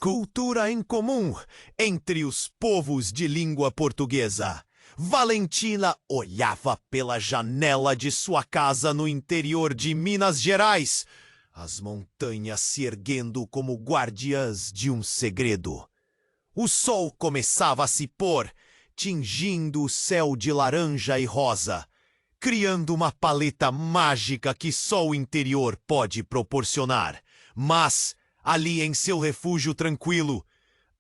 Cultura em comum entre os povos de língua portuguesa. Valentina olhava pela janela de sua casa no interior de Minas Gerais, as montanhas se erguendo como guardiãs de um segredo. O sol começava a se pôr, tingindo o céu de laranja e rosa, criando uma paleta mágica que só o interior pode proporcionar. Mas, ali em seu refúgio tranquilo,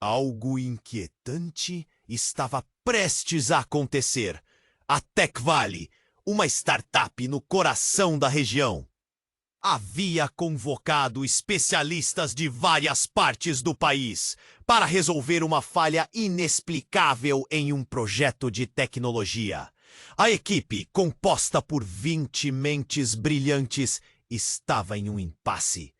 algo inquietante estava prestes a acontecer. A Tech Valley, uma startup no coração da região, havia convocado especialistas de várias partes do país para resolver uma falha inexplicável em um projeto de tecnologia. A equipe, composta por 20 mentes brilhantes, estava em um impasse.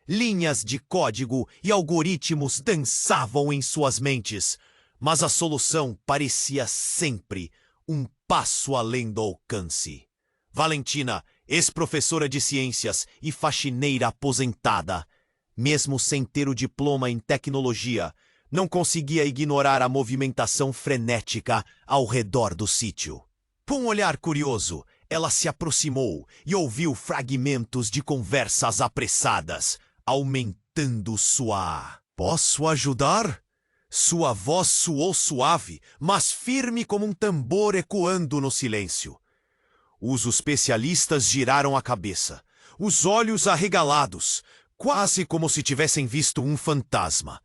Linhas de código e algoritmos dançavam em suas mentes, mas a solução parecia sempre um passo além do alcance. Valentina, ex-professora de ciências e faxineira aposentada, mesmo sem ter o diploma em tecnologia, não conseguia ignorar a movimentação frenética ao redor do sítio. Com um olhar curioso, ela se aproximou e ouviu fragmentos de conversas apressadas, aumentando sua... "Posso ajudar?" Sua voz soou suave, mas firme como um tambor ecoando no silêncio. Os especialistas giraram a cabeça, os olhos arregalados, quase como se tivessem visto um fantasma.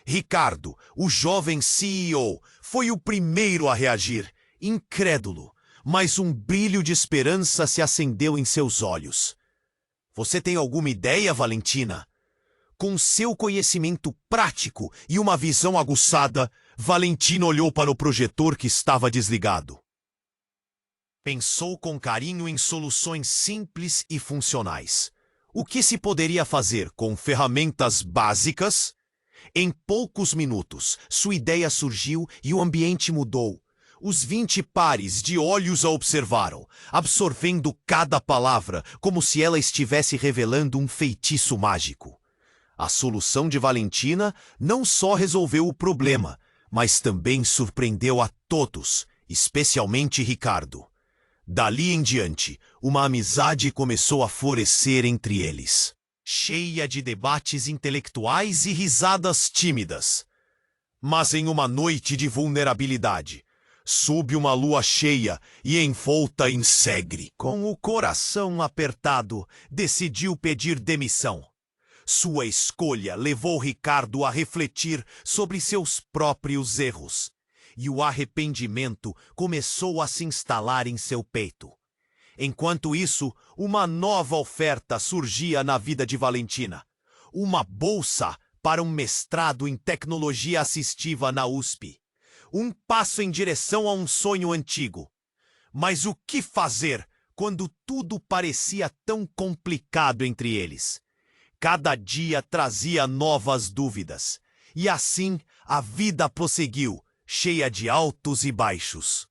Ricardo, o jovem CEO, foi o primeiro a reagir, incrédulo, mas um brilho de esperança se acendeu em seus olhos. "Você tem alguma ideia, Valentina?" Com seu conhecimento prático e uma visão aguçada, Valentina olhou para o projetor que estava desligado. Pensou com carinho em soluções simples e funcionais. O que se poderia fazer com ferramentas básicas? Em poucos minutos, sua ideia surgiu e o ambiente mudou. Os 20 pares de olhos a observaram, absorvendo cada palavra como se ela estivesse revelando um feitiço mágico. A solução de Valentina não só resolveu o problema, mas também surpreendeu a todos, especialmente Ricardo. Dali em diante, uma amizade começou a florescer entre eles, cheia de debates intelectuais e risadas tímidas. Mas em uma noite de vulnerabilidade, sob uma lua cheia e envolta em segre, com o coração apertado, decidiu pedir demissão. Sua escolha levou Ricardo a refletir sobre seus próprios erros, e o arrependimento começou a se instalar em seu peito. Enquanto isso, uma nova oferta surgia na vida de Valentina. Uma bolsa para um mestrado em tecnologia assistiva na USP. Um passo em direção a um sonho antigo. Mas o que fazer quando tudo parecia tão complicado entre eles? Cada dia trazia novas dúvidas. E assim, a vida prosseguiu, cheia de altos e baixos.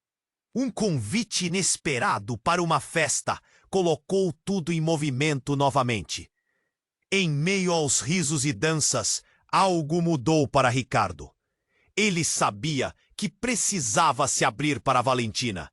Um convite inesperado para uma festa colocou tudo em movimento novamente. Em meio aos risos e danças, algo mudou para Ricardo. Ele sabia que precisava se abrir para Valentina.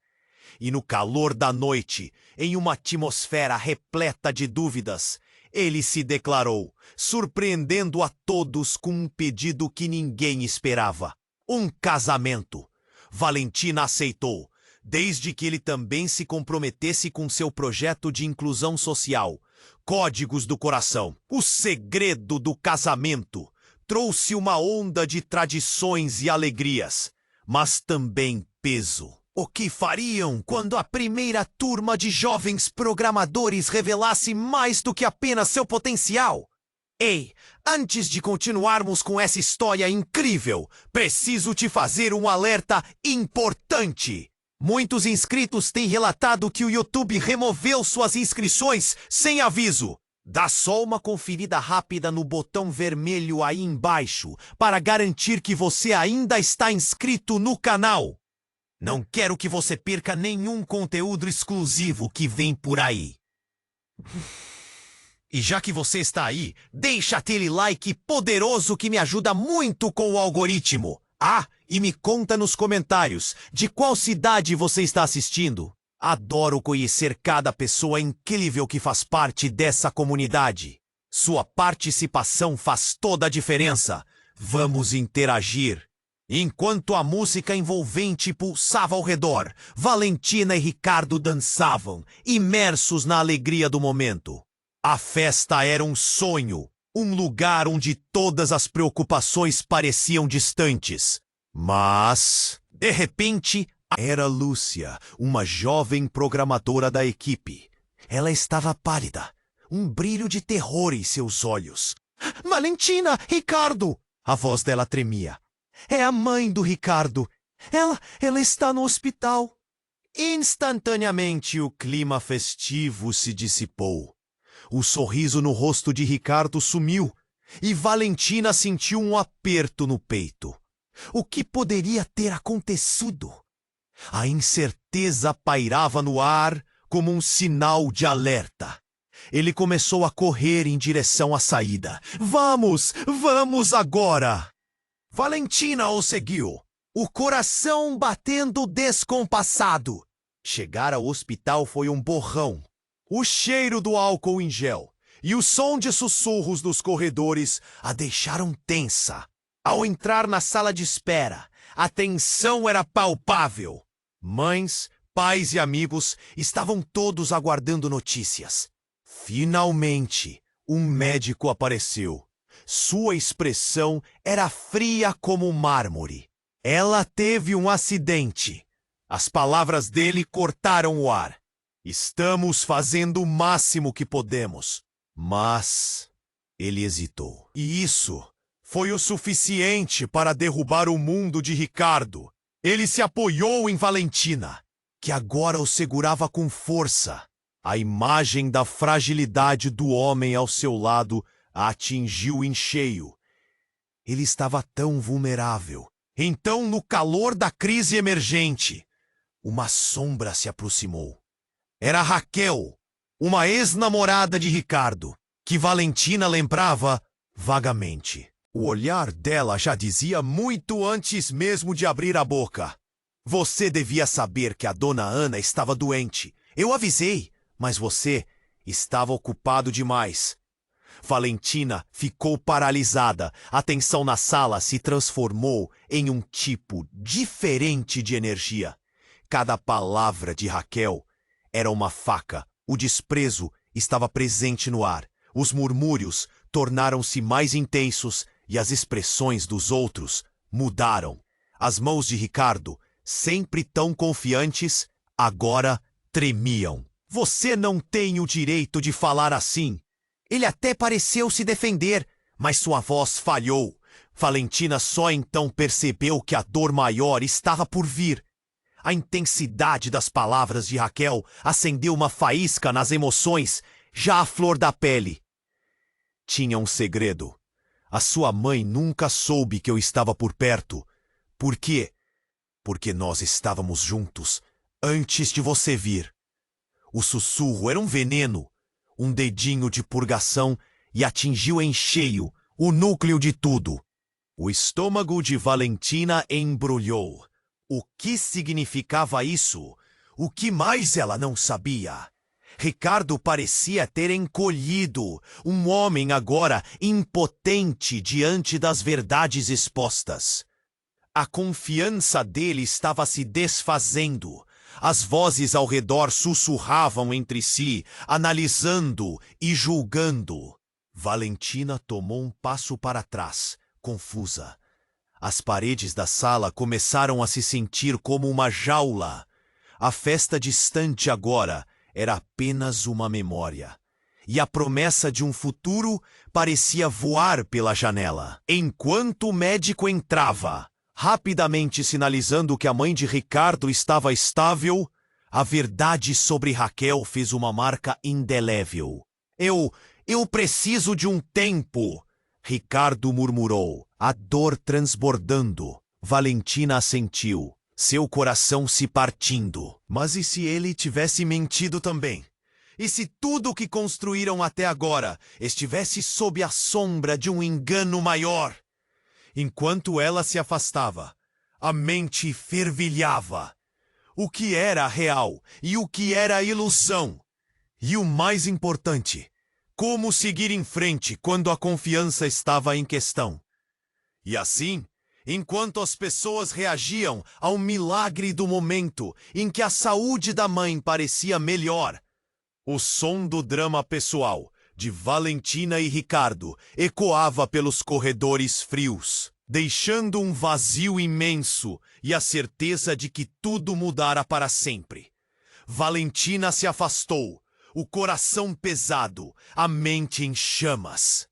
E no calor da noite, em uma atmosfera repleta de dúvidas, ele se declarou, surpreendendo a todos com um pedido que ninguém esperava: um casamento. Valentina aceitou, desde que ele também se comprometesse com seu projeto de inclusão social. Códigos do Coração. O segredo do casamento trouxe uma onda de tradições e alegrias, mas também peso. O que fariam quando a primeira turma de jovens programadores revelasse mais do que apenas seu potencial? Ei, antes de continuarmos com essa história incrível, preciso te fazer um alerta importante. Muitos inscritos têm relatado que o YouTube removeu suas inscrições sem aviso. Dá só uma conferida rápida no botão vermelho aí embaixo para garantir que você ainda está inscrito no canal. Não quero que você perca nenhum conteúdo exclusivo que vem por aí. E já que você está aí, deixa aquele like poderoso que me ajuda muito com o algoritmo. Ah, e me conta nos comentários de qual cidade você está assistindo. Adoro conhecer cada pessoa incrível que faz parte dessa comunidade. Sua participação faz toda a diferença. Vamos interagir. Enquanto a música envolvente pulsava ao redor, Valentina e Ricardo dançavam, imersos na alegria do momento. A festa era um sonho, um lugar onde todas as preocupações pareciam distantes. Mas, de repente, era Lúcia, uma jovem programadora da equipe. Ela estava pálida, um brilho de terror em seus olhos. Valentina, Ricardo! A voz dela tremia. É a mãe do Ricardo. Ela está no hospital. Instantaneamente o clima festivo se dissipou. O sorriso no rosto de Ricardo sumiu e Valentina sentiu um aperto no peito. O que poderia ter acontecido? A incerteza pairava no ar como um sinal de alerta. Ele começou a correr em direção à saída. Vamos agora! Valentina o seguiu, o coração batendo descompassado. Chegar ao hospital foi um borrão. O cheiro do álcool em gel e o som de sussurros dos corredores a deixaram tensa. Ao entrar na sala de espera, a tensão era palpável. Mães, pais e amigos estavam todos aguardando notícias. Finalmente, um médico apareceu. Sua expressão era fria como mármore. Ela teve um acidente. As palavras dele cortaram o ar. Estamos fazendo o máximo que podemos. Mas ele hesitou. E isso foi o suficiente para derrubar o mundo de Ricardo. Ele se apoiou em Valentina, que agora o segurava com força. A imagem da fragilidade do homem ao seu lado a atingiu em cheio. Ele estava tão vulnerável. Então, no calor da crise emergente, uma sombra se aproximou. Era Raquel, uma ex-namorada de Ricardo, que Valentina lembrava vagamente. O olhar dela já dizia muito antes mesmo de abrir a boca. Você devia saber que a dona Ana estava doente. Eu avisei, mas você estava ocupado demais. Valentina ficou paralisada. A tensão na sala se transformou em um tipo diferente de energia. Cada palavra de Raquel era uma faca. O desprezo estava presente no ar. Os murmúrios tornaram-se mais intensos e as expressões dos outros mudaram. As mãos de Ricardo, sempre tão confiantes, agora tremiam. Você não tem o direito de falar assim. Ele até pareceu se defender, mas sua voz falhou. Valentina só então percebeu que a dor maior estava por vir. A intensidade das palavras de Raquel acendeu uma faísca nas emoções, já à flor da pele. Tinha um segredo. A sua mãe nunca soube que eu estava por perto. Por quê? Porque nós estávamos juntos, antes de você vir. O sussurro era um veneno, um dedinho de purgação e atingiu em cheio o núcleo de tudo. O estômago de Valentina embrulhou. O que significava isso? O que mais ela não sabia? Ricardo parecia ter encolhido, um homem agora impotente diante das verdades expostas. A confiança dele estava se desfazendo. As vozes ao redor sussurravam entre si, analisando e julgando. Valentina tomou um passo para trás, confusa. As paredes da sala começaram a se sentir como uma jaula. A festa distante agora era apenas uma memória. E a promessa de um futuro parecia voar pela janela. Enquanto o médico entrava, rapidamente sinalizando que a mãe de Ricardo estava estável, a verdade sobre Raquel fez uma marca indelével. Eu preciso de um tempo, Ricardo murmurou, a dor transbordando. Valentina assentiu, seu coração se partindo. Mas e se ele tivesse mentido também? E se tudo o que construíram até agora estivesse sob a sombra de um engano maior? Enquanto ela se afastava, a mente fervilhava. O que era real e o que era ilusão? E o mais importante, como seguir em frente quando a confiança estava em questão? E assim, enquanto as pessoas reagiam ao milagre do momento em que a saúde da mãe parecia melhor, o som do drama pessoal de Valentina e Ricardo ecoava pelos corredores frios, deixando um vazio imenso e a certeza de que tudo mudara para sempre. Valentina se afastou, o coração pesado, a mente em chamas.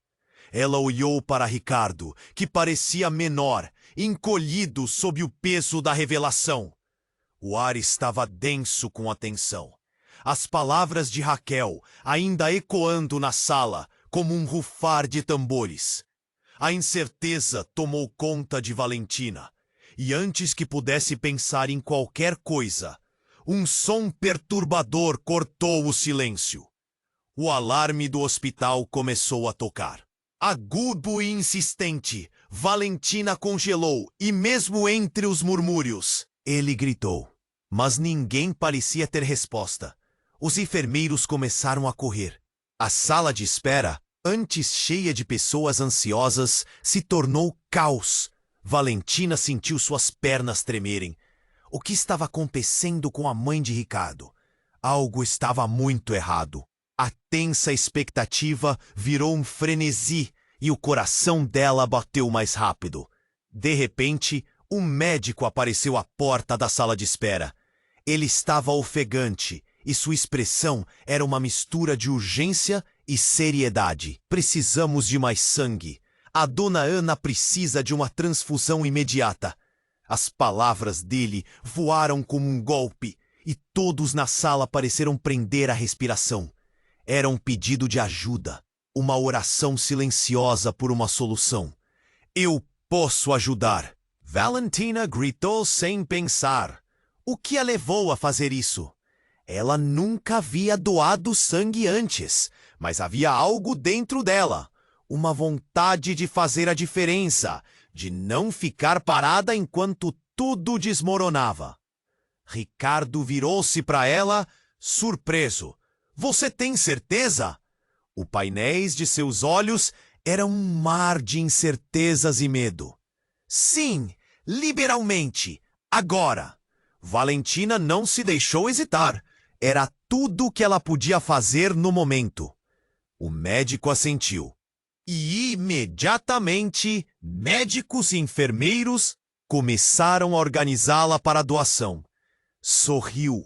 Ela olhou para Ricardo, que parecia menor, encolhido sob o peso da revelação. O ar estava denso com a tensão. As palavras de Raquel ainda ecoando na sala como um rufar de tambores. A incerteza tomou conta de Valentina, e antes que pudesse pensar em qualquer coisa, um som perturbador cortou o silêncio. O alarme do hospital começou a tocar. Agudo e insistente, Valentina congelou, e mesmo entre os murmúrios, ele gritou. Mas ninguém parecia ter resposta. Os enfermeiros começaram a correr. A sala de espera, antes cheia de pessoas ansiosas, se tornou caos. Valentina sentiu suas pernas tremerem. O que estava acontecendo com a mãe de Ricardo? Algo estava muito errado. A tensa expectativa virou um frenesi e o coração dela bateu mais rápido. De repente, um médico apareceu à porta da sala de espera. Ele estava ofegante e sua expressão era uma mistura de urgência e seriedade. Precisamos de mais sangue. A dona Ana precisa de uma transfusão imediata. As palavras dele voaram como um golpe e todos na sala pareceram prender a respiração. Era um pedido de ajuda, uma oração silenciosa por uma solução. Eu posso ajudar. Valentina gritou sem pensar. O que a levou a fazer isso? Ela nunca havia doado sangue antes, mas havia algo dentro dela. Uma vontade de fazer a diferença, de não ficar parada enquanto tudo desmoronava. Ricardo virou-se para ela, surpreso. Você tem certeza? Os painéis de seus olhos eram um mar de incertezas e medo. Sim, liberalmente, agora. Valentina não se deixou hesitar. Era tudo o que ela podia fazer no momento. O médico assentiu. E imediatamente, médicos e enfermeiros começaram a organizá-la para a doação. Sorriu.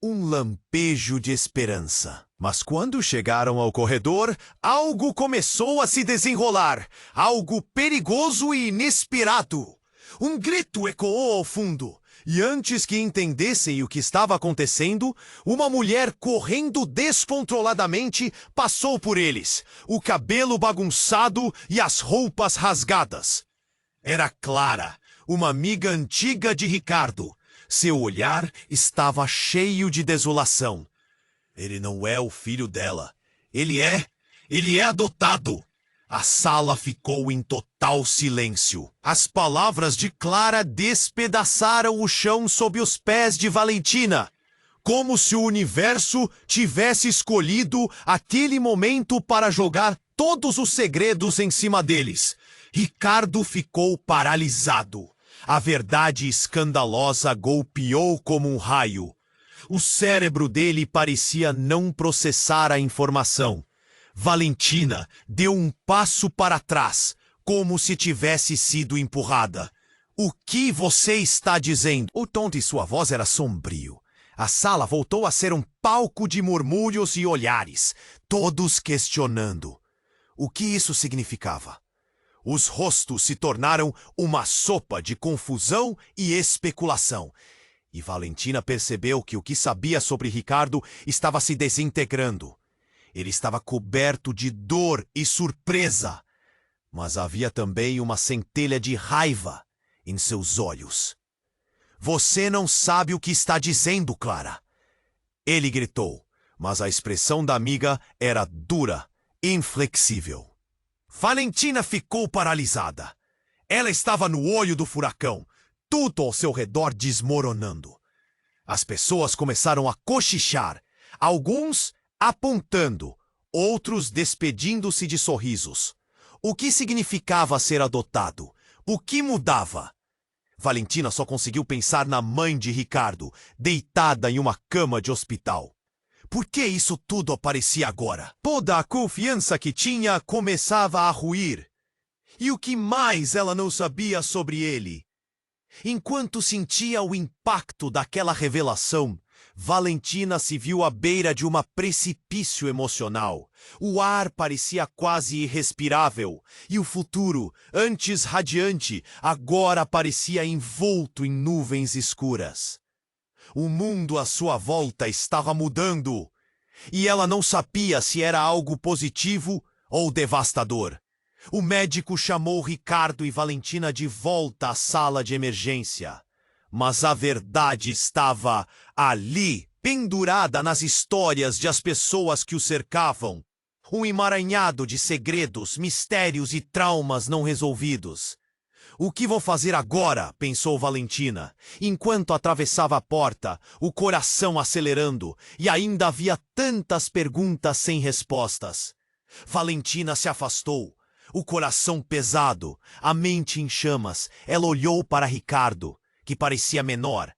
Um lampejo de esperança. Mas quando chegaram ao corredor, algo começou a se desenrolar. Algo perigoso e inesperado. Um grito ecoou ao fundo. E antes que entendessem o que estava acontecendo, uma mulher correndo descontroladamente passou por eles, o cabelo bagunçado e as roupas rasgadas. Era Clara, uma amiga antiga de Ricardo. Seu olhar estava cheio de desolação. Ele não é o filho dela. Ele é adotado. A sala ficou em total silêncio. As palavras de Clara despedaçaram o chão sob os pés de Valentina, como se o universo tivesse escolhido aquele momento para jogar todos os segredos em cima deles. Ricardo ficou paralisado. A verdade escandalosa golpeou como um raio. O cérebro dele parecia não processar a informação. Valentina deu um passo para trás, como se tivesse sido empurrada. O que você está dizendo? O tom de sua voz era sombrio. A sala voltou a ser um palco de murmúrios e olhares, todos questionando. O que isso significava? Os rostos se tornaram uma sopa de confusão e especulação. E Valentina percebeu que o que sabia sobre Ricardo estava se desintegrando. Ele estava coberto de dor e surpresa, mas havia também uma centelha de raiva em seus olhos. Você não sabe o que está dizendo, Clara. Ele gritou. mas a expressão da amiga era dura, inflexível. Valentina ficou paralisada. Ela estava no olho do furacão, tudo ao seu redor desmoronando. As pessoas começaram a cochichar, alguns apontando, outros despedindo-se de sorrisos. O que significava ser adotado? O que mudava? Valentina só conseguiu pensar na mãe de Ricardo, deitada em uma cama de hospital. Por que isso tudo aparecia agora? Toda a confiança que tinha começava a ruir. E o que mais ela não sabia sobre ele? Enquanto sentia o impacto daquela revelação, Valentina se viu à beira de um precipício emocional. O ar parecia quase irrespirável, e o futuro, antes radiante, agora parecia envolto em nuvens escuras. O mundo à sua volta estava mudando, e ela não sabia se era algo positivo ou devastador. O médico chamou Ricardo e Valentina de volta à sala de emergência. Mas a verdade estava ali, pendurada nas histórias de as pessoas que o cercavam. Um emaranhado de segredos, mistérios e traumas não resolvidos. O que vou fazer agora? Pensou Valentina, enquanto atravessava a porta, o coração acelerando, e ainda havia tantas perguntas sem respostas. Valentina se afastou, o coração pesado, a mente em chamas. Ela olhou para Ricardo, que parecia menor,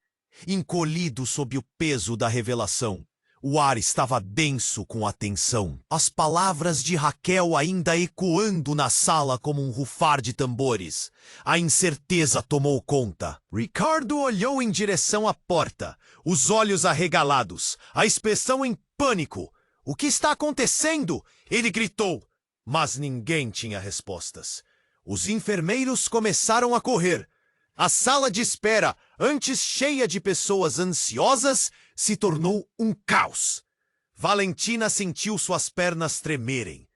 encolhido sob o peso da revelação. O ar estava denso com a tensão. As palavras de Raquel ainda ecoando na sala como um rufar de tambores. A incerteza tomou conta. Ricardo olhou em direção à porta, os olhos arregalados, a expressão em pânico. O que está acontecendo? Ele gritou, mas ninguém tinha respostas. Os enfermeiros começaram a correr. A sala de espera, antes cheia de pessoas ansiosas, se tornou um caos. Valentina sentiu suas pernas tremerem.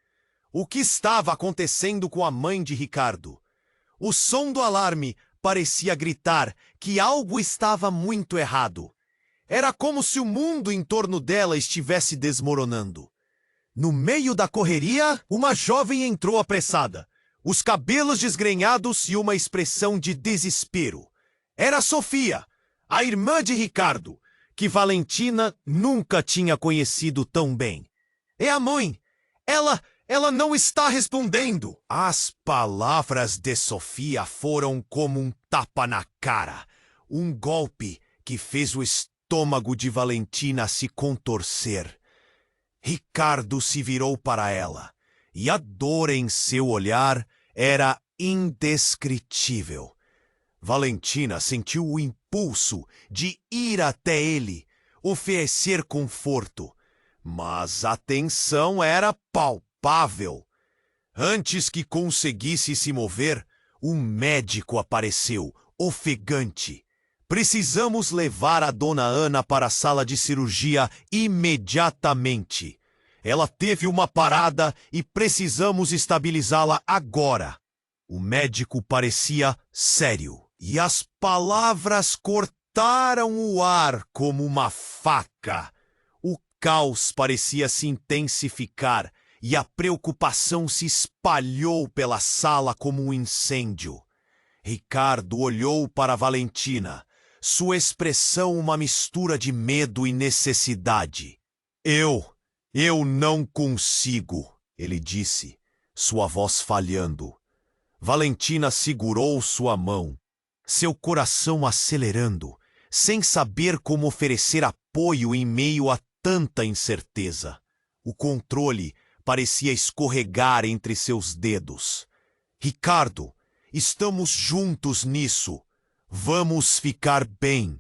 O que estava acontecendo com a mãe de Ricardo? O som do alarme parecia gritar que algo estava muito errado. Era como se o mundo em torno dela estivesse desmoronando. No meio da correria, uma jovem entrou apressada. Os cabelos desgrenhados e uma expressão de desespero. Era Sofia, a irmã de Ricardo, que Valentina nunca tinha conhecido tão bem. É a mãe. Ela não está respondendo. As palavras de Sofia foram como um tapa na cara. Um golpe que fez o estômago de Valentina se contorcer. Ricardo se virou para ela. E a dor em seu olhar era indescritível. Valentina sentiu o impulso de ir até ele, oferecer conforto, mas a tensão era palpável. Antes que conseguisse se mover, um médico apareceu, ofegante. Precisamos levar a dona Ana para a sala de cirurgia imediatamente. Ela teve uma parada e precisamos estabilizá-la agora. O médico parecia sério, e as palavras cortaram o ar como uma faca. O caos parecia se intensificar, e a preocupação se espalhou pela sala como um incêndio. Ricardo olhou para Valentina, sua expressão uma mistura de medo e necessidade. Eu não consigo, ele disse, sua voz falhando. Valentina segurou sua mão, seu coração acelerando, sem saber como oferecer apoio em meio a tanta incerteza. O controle parecia escorregar entre seus dedos. Ricardo, estamos juntos nisso. Vamos ficar bem,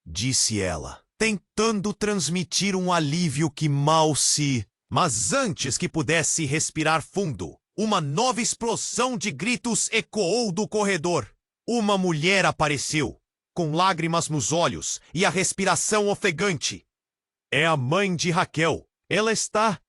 disse ela, tentando transmitir um alívio que mal se... Mas antes que pudesse respirar fundo, uma nova explosão de gritos ecoou do corredor. Uma mulher apareceu, com lágrimas nos olhos e a respiração ofegante. É a mãe de Raquel. Ela está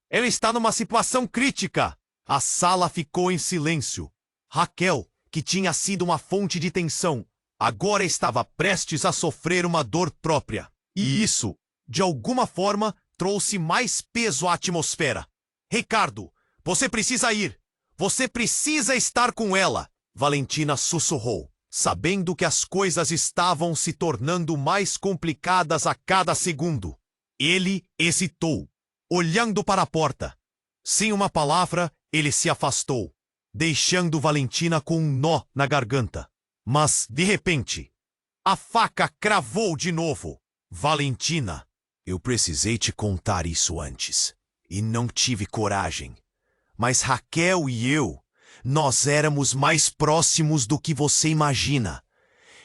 numa situação crítica. A sala ficou em silêncio. Raquel, que tinha sido uma fonte de tensão, agora estava prestes a sofrer uma dor própria. E isso, de alguma forma, trouxe mais peso à atmosfera. Ricardo, você precisa ir. Você precisa estar com ela, Valentina sussurrou, sabendo que as coisas estavam se tornando mais complicadas a cada segundo. Ele hesitou, olhando para a porta. Sem uma palavra, ele se afastou, deixando Valentina com um nó na garganta. Mas, de repente, a faca cravou de novo. Valentina, eu precisei te contar isso antes, e não tive coragem. Mas Raquel e eu, nós éramos mais próximos do que você imagina.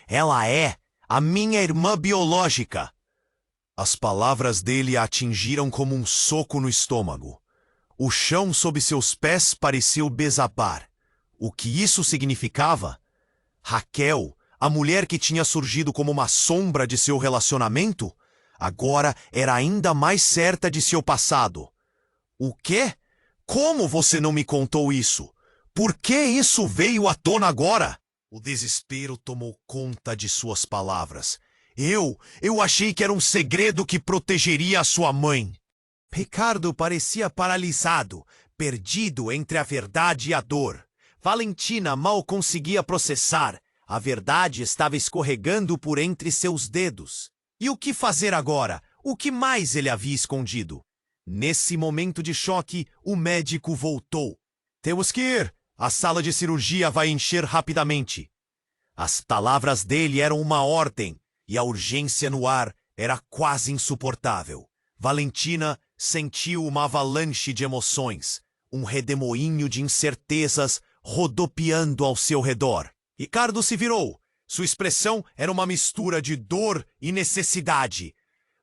Ela é a minha irmã biológica. As palavras dele a atingiram como um soco no estômago. O chão sob seus pés pareceu desabar. O que isso significava? Raquel, a mulher que tinha surgido como uma sombra de seu relacionamento, agora era ainda mais certa de seu passado. O quê? Como você não me contou isso? Por que isso veio à tona agora? O desespero tomou conta de suas palavras. Eu achei que era um segredo que protegeria a sua mãe. Ricardo parecia paralisado, perdido entre a verdade e a dor. Valentina mal conseguia processar. A verdade estava escorregando por entre seus dedos. E o que fazer agora? O que mais ele havia escondido? Nesse momento de choque, o médico voltou. Temos que ir. A sala de cirurgia vai encher rapidamente. As palavras dele eram uma ordem, e a urgência no ar era quase insuportável. Valentina sentiu uma avalanche de emoções, um redemoinho de incertezas rodopiando ao seu redor. Ricardo se virou. Sua expressão era uma mistura de dor e necessidade.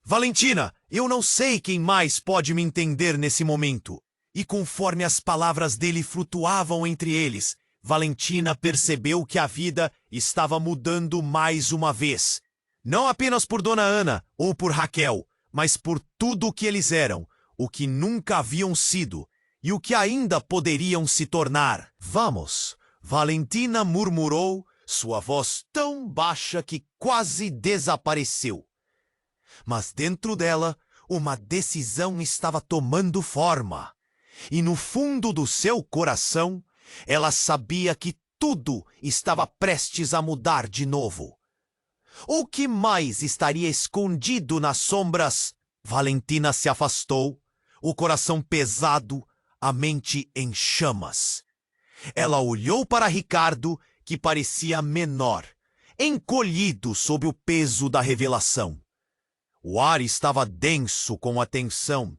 Valentina, eu não sei quem mais pode me entender nesse momento. E conforme as palavras dele flutuavam entre eles, Valentina percebeu que a vida estava mudando mais uma vez. Não apenas por Dona Ana ou por Raquel, mas por tudo o que eles eram, o que nunca haviam sido e o que ainda poderiam se tornar. Vamos, Valentina murmurou, sua voz tão baixa que quase desapareceu. Mas dentro dela, uma decisão estava tomando forma. E no fundo do seu coração, ela sabia que tudo estava prestes a mudar de novo. O que mais estaria escondido nas sombras? Valentina se afastou, o coração pesado, a mente em chamas. Ela olhou para Ricardo, que parecia menor, encolhido sob o peso da revelação. O ar estava denso com a tensão,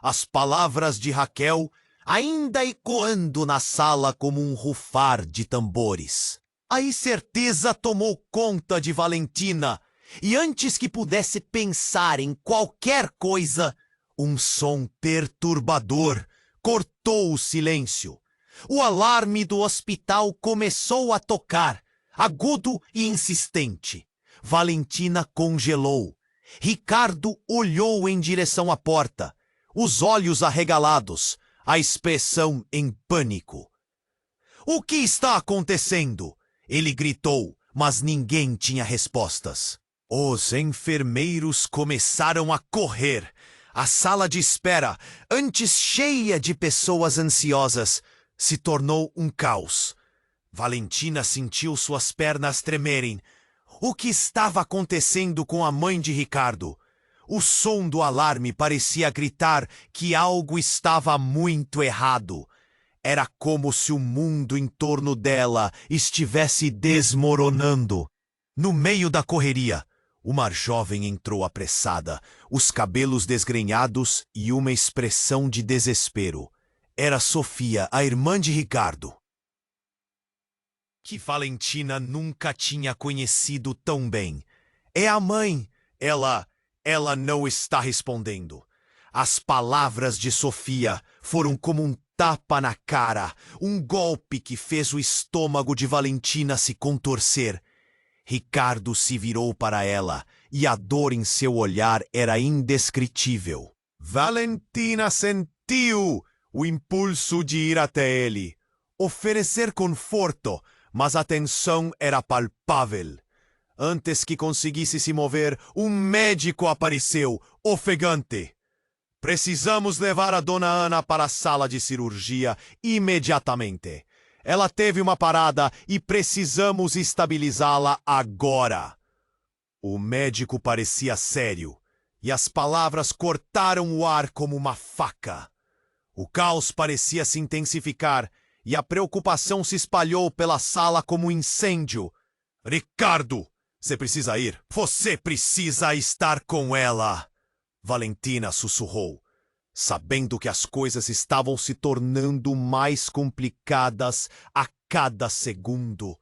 as palavras de Raquel ainda ecoando na sala como um rufar de tambores. A incerteza tomou conta de Valentina, e antes que pudesse pensar em qualquer coisa, um som perturbador cortou o silêncio. O alarme do hospital começou a tocar, agudo e insistente. Valentina congelou. Ricardo olhou em direção à porta, os olhos arregalados, a expressão em pânico. O que está acontecendo? Ele gritou, mas ninguém tinha respostas. Os enfermeiros começaram a correr. A sala de espera, antes cheia de pessoas ansiosas, se tornou um caos. Valentina sentiu suas pernas tremerem. O que estava acontecendo com a mãe de Ricardo? O som do alarme parecia gritar que algo estava muito errado. Era como se o mundo em torno dela estivesse desmoronando. No meio da correria, uma jovem entrou apressada, os cabelos desgrenhados e uma expressão de desespero. Era Sofia, a irmã de Ricardo, que Valentina nunca tinha conhecido tão bem. É a mãe. Ela não está respondendo. As palavras de Sofia foram como um tapa na cara, um golpe que fez o estômago de Valentina se contorcer. Ricardo se virou para ela, e a dor em seu olhar era indescritível. Valentina sentiu o impulso de ir até ele, oferecer conforto, mas a tensão era palpável. Antes que conseguisse se mover, um médico apareceu, ofegante. Precisamos levar a Dona Ana para a sala de cirurgia imediatamente. Ela teve uma parada e precisamos estabilizá-la agora. O médico parecia sério, e as palavras cortaram o ar como uma faca. O caos parecia se intensificar, e a preocupação se espalhou pela sala como um incêndio. Ricardo, você precisa ir. Você precisa estar com ela. Valentina sussurrou, sabendo que as coisas estavam se tornando mais complicadas a cada segundo.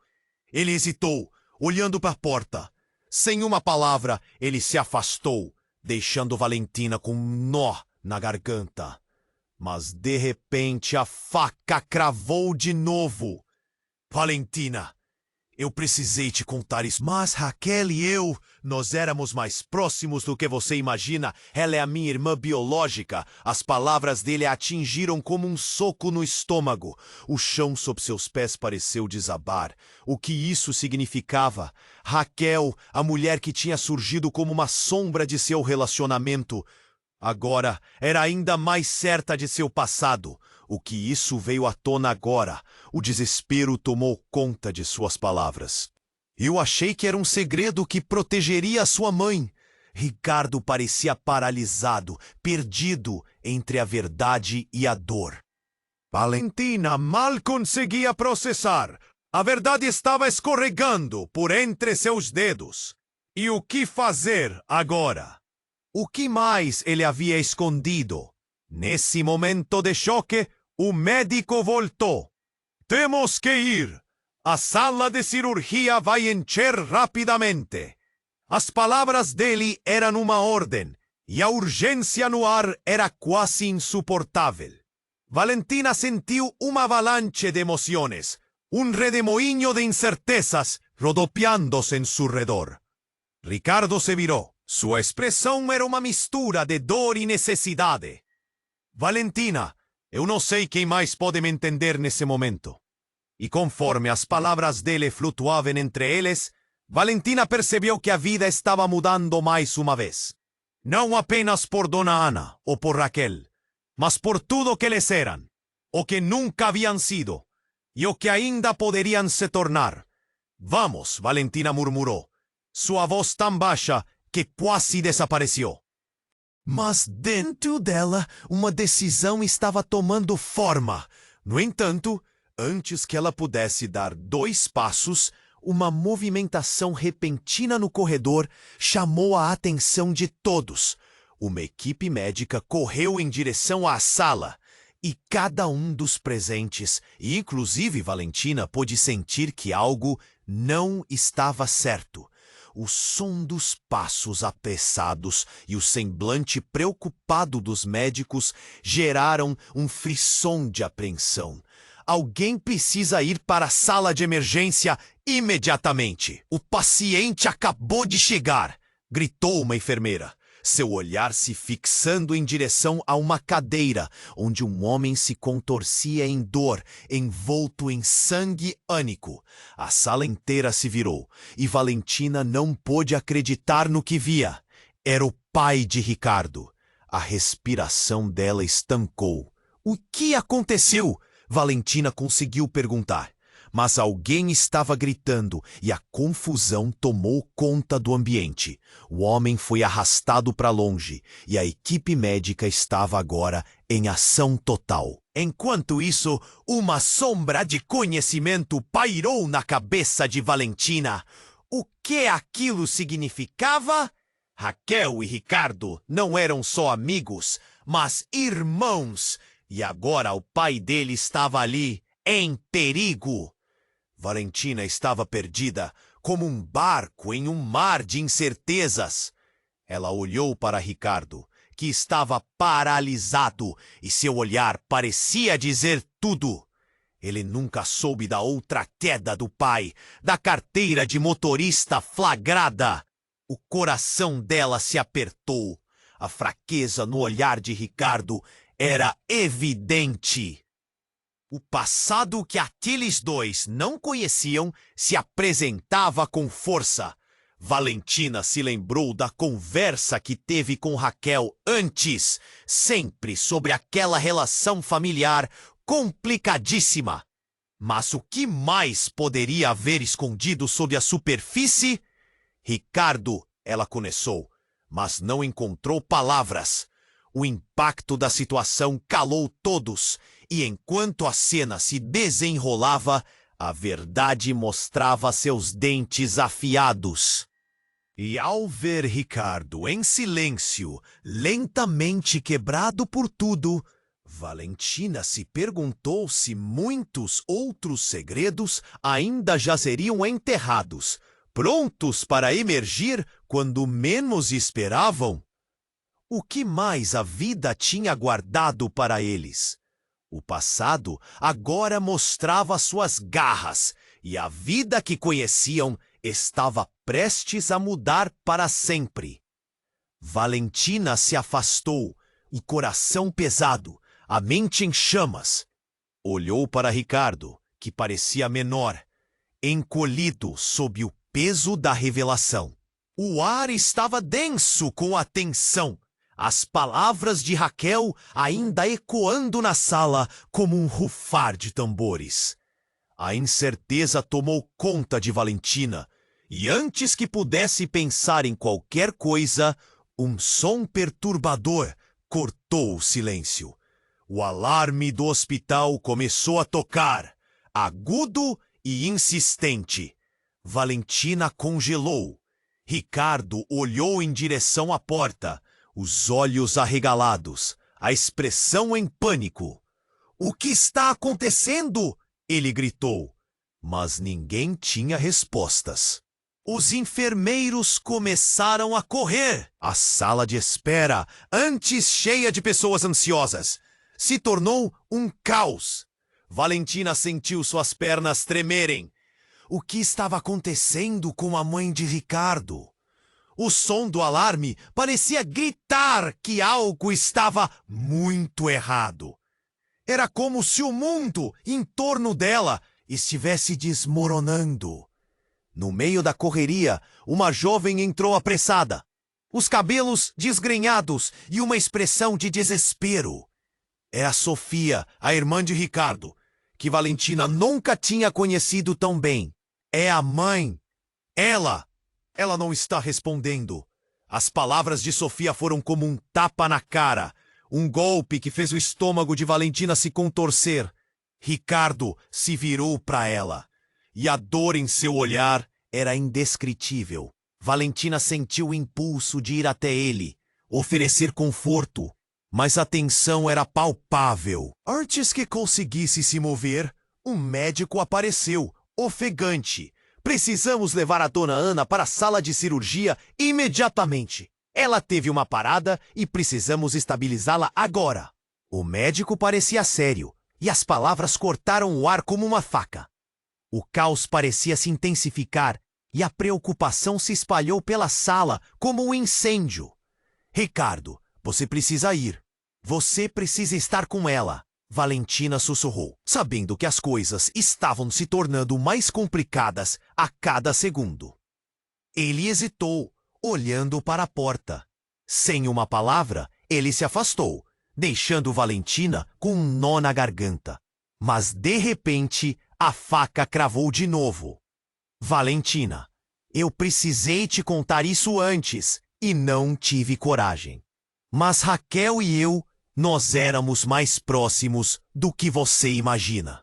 Ele hesitou, olhando para a porta. Sem uma palavra, ele se afastou, deixando Valentina com um nó na garganta. Mas, de repente, a faca cravou de novo. Valentina, eu precisei te contar isso. Mas Raquel e eu, nós éramos mais próximos do que você imagina. Ela é a minha irmã biológica. As palavras dele a atingiram como um soco no estômago. O chão sob seus pés pareceu desabar. O que isso significava? Raquel, a mulher que tinha surgido como uma sombra de seu relacionamento, agora era ainda mais certa de seu passado. O que isso veio à tona agora? O desespero tomou conta de suas palavras. Eu achei que era um segredo que protegeria a sua mãe. Ricardo parecia paralisado, perdido entre a verdade e a dor. Valentina mal conseguia processar. A verdade estava escorregando por entre seus dedos. E o que fazer agora? O que mais ele havia escondido? Nesse momento de choque, o médico voltou. Temos que ir. A sala de cirurgia vai encher rapidamente. As palavras dele eram uma ordem, e a urgência no ar era quase insuportável. Valentina sentiu uma avalanche de emoções, um redemoinho de incertezas rodopiando-se em seu redor. Ricardo se virou. Sua expressão era uma mistura de dor e necessidade. Valentina, eu não sei quem mais pode me entender nesse momento. E conforme as palavras dele flutuavam entre eles, Valentina percebeu que a vida estava mudando mais uma vez. Não apenas por Dona Ana ou por Raquel, mas por tudo que eles eram, o que nunca haviam sido, e o que ainda poderiam se tornar. Vamos, Valentina murmurou, sua voz tão baixa que quase desapareceu. Mas dentro dela, uma decisão estava tomando forma. No entanto, antes que ela pudesse dar 2 passos, uma movimentação repentina no corredor chamou a atenção de todos. Uma equipe médica correu em direção à sala, e cada um dos presentes, inclusive Valentina, pôde sentir que algo não estava certo. O som dos passos apressados e o semblante preocupado dos médicos geraram um frisson de apreensão. Alguém precisa ir para a sala de emergência imediatamente. O paciente acabou de chegar, gritou uma enfermeira, seu olhar se fixando em direção a uma cadeira, onde um homem se contorcia em dor, envolto em sangue ânico. A sala inteira se virou, e Valentina não pôde acreditar no que via. Era o pai de Ricardo. A respiração dela estancou. O que aconteceu? Valentina conseguiu perguntar. Mas alguém estava gritando e a confusão tomou conta do ambiente. O homem foi arrastado para longe e a equipe médica estava agora em ação total. Enquanto isso, uma sombra de conhecimento pairou na cabeça de Valentina. O que aquilo significava? Raquel e Ricardo não eram só amigos, mas irmãos. E agora o pai dele estava ali, em perigo. Valentina estava perdida, como um barco em um mar de incertezas. Ela olhou para Ricardo, que estava paralisado, e seu olhar parecia dizer tudo. Ele nunca soube da outra queda do pai, da carteira de motorista flagrada. O coração dela se apertou. A fraqueza no olhar de Ricardo era evidente. O passado que aqueles dois não conheciam se apresentava com força. Valentina se lembrou da conversa que teve com Raquel antes, sempre sobre aquela relação familiar complicadíssima. Mas o que mais poderia haver escondido sob a superfície? Ricardo, ela começou, mas não encontrou palavras. O impacto da situação calou todos, e enquanto a cena se desenrolava, a verdade mostrava seus dentes afiados. E ao ver Ricardo em silêncio, lentamente quebrado por tudo, Valentina se perguntou se muitos outros segredos ainda jazeriam enterrados, prontos para emergir quando menos esperavam. O que mais a vida tinha guardado para eles? O passado agora mostrava suas garras, e a vida que conheciam estava prestes a mudar para sempre. Valentina se afastou, o coração pesado, a mente em chamas. Olhou para Ricardo, que parecia menor, encolhido sob o peso da revelação. O ar estava denso com a tensão. As palavras de Raquel ainda ecoando na sala como um rufar de tambores. A incerteza tomou conta de Valentina, e antes que pudesse pensar em qualquer coisa, um som perturbador cortou o silêncio. O alarme do hospital começou a tocar, agudo e insistente. Valentina congelou. Ricardo olhou em direção à porta, os olhos arregalados, a expressão em pânico. "O que está acontecendo?" ele gritou, mas ninguém tinha respostas. Os enfermeiros começaram a correr. A sala de espera, antes cheia de pessoas ansiosas, se tornou um caos. Valentina sentiu suas pernas tremerem. O que estava acontecendo com a mãe de Ricardo? O som do alarme parecia gritar que algo estava muito errado. Era como se o mundo em torno dela estivesse desmoronando. No meio da correria, uma jovem entrou apressada, os cabelos desgrenhados e uma expressão de desespero. Era Sofia, a irmã de Ricardo, que Valentina nunca tinha conhecido tão bem. É a mãe. Ela não está respondendo. As palavras de Sofia foram como um tapa na cara, um golpe que fez o estômago de Valentina se contorcer. Ricardo se virou para ela, e a dor em seu olhar era indescritível. Valentina sentiu o impulso de ir até ele, oferecer conforto, mas a tensão era palpável. Antes que conseguisse se mover, um médico apareceu, ofegante. "Precisamos levar a dona Ana para a sala de cirurgia imediatamente. Ela teve uma parada e precisamos estabilizá-la agora." O médico parecia sério, e as palavras cortaram o ar como uma faca. O caos parecia se intensificar, e a preocupação se espalhou pela sala como um incêndio. "Ricardo, você precisa ir. Você precisa estar com ela." Valentina sussurrou, sabendo que as coisas estavam se tornando mais complicadas a cada segundo. Ele hesitou, olhando para a porta. Sem uma palavra, ele se afastou, deixando Valentina com um nó na garganta. Mas, de repente, a faca cravou de novo. "Valentina, eu precisei te contar isso antes e não tive coragem. Mas Raquel e eu, nós éramos mais próximos do que você imagina.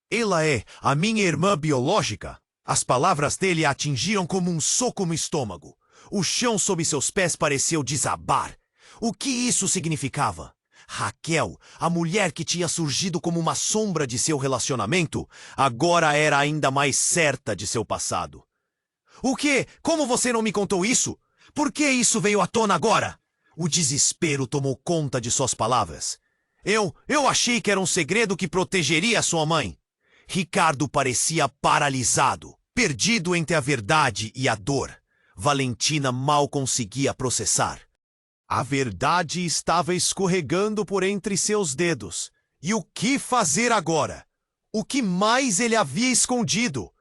Ela é a minha irmã biológica." As palavras dele a atingiram como um soco no estômago. O chão sob seus pés pareceu desabar. O que isso significava? Raquel, a mulher que tinha surgido como uma sombra de seu relacionamento, agora era ainda mais certa de seu passado. "O quê? Como você não me contou isso? Por que isso veio à tona agora?" O desespero tomou conta de suas palavras. Eu achei que era um segredo que protegeria sua mãe." Ricardo parecia paralisado, perdido entre a verdade e a dor. Valentina mal conseguia processar. A verdade estava escorregando por entre seus dedos. E o que fazer agora? O que mais ele havia escondido?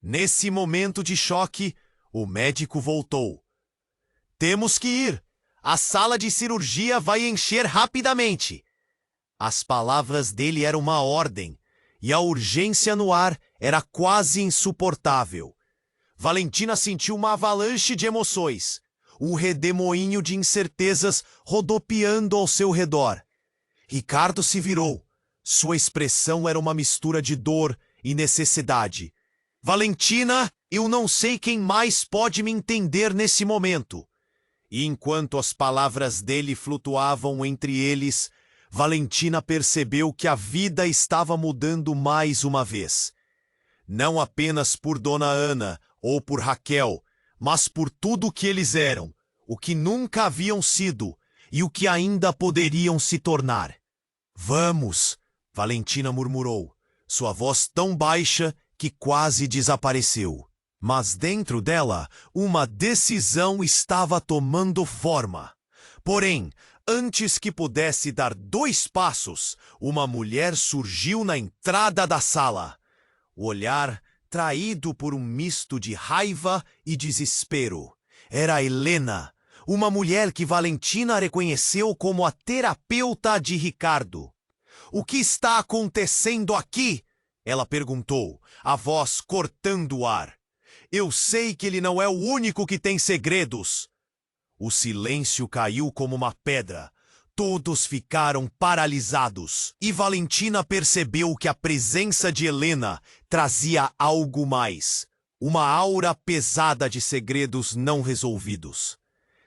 Nesse momento de choque, O médico voltou. Temos que ir. A sala de cirurgia vai encher rapidamente. As palavras dele eram uma ordem, e a urgência no ar era quase insuportável. Valentina sentiu uma avalanche de emoções, um redemoinho de incertezas rodopiando ao seu redor. Ricardo se virou. Sua expressão era uma mistura de dor e necessidade. Valentina, eu não sei quem mais pode me entender nesse momento. E enquanto as palavras dele flutuavam entre eles, Valentina percebeu que a vida estava mudando mais uma vez. Não apenas por Dona Ana ou por Raquel, mas por tudo o que eles eram, o que nunca haviam sido e o que ainda poderiam se tornar. Vamos, Valentina murmurou, sua voz tão baixa que quase desapareceu. Mas dentro dela, uma decisão estava tomando forma. Porém, antes que pudesse dar 2 passos, uma mulher surgiu na entrada da sala. O olhar traído por um misto de raiva e desespero. Era Helena, uma mulher que Valentina reconheceu como a terapeuta de Ricardo. O que está acontecendo aqui? Ela perguntou, a voz cortando o ar. Eu sei que ele não é o único que tem segredos. O silêncio caiu como uma pedra. Todos ficaram paralisados. E Valentina percebeu que a presença de Helena trazia algo mais. Uma aura pesada de segredos não resolvidos.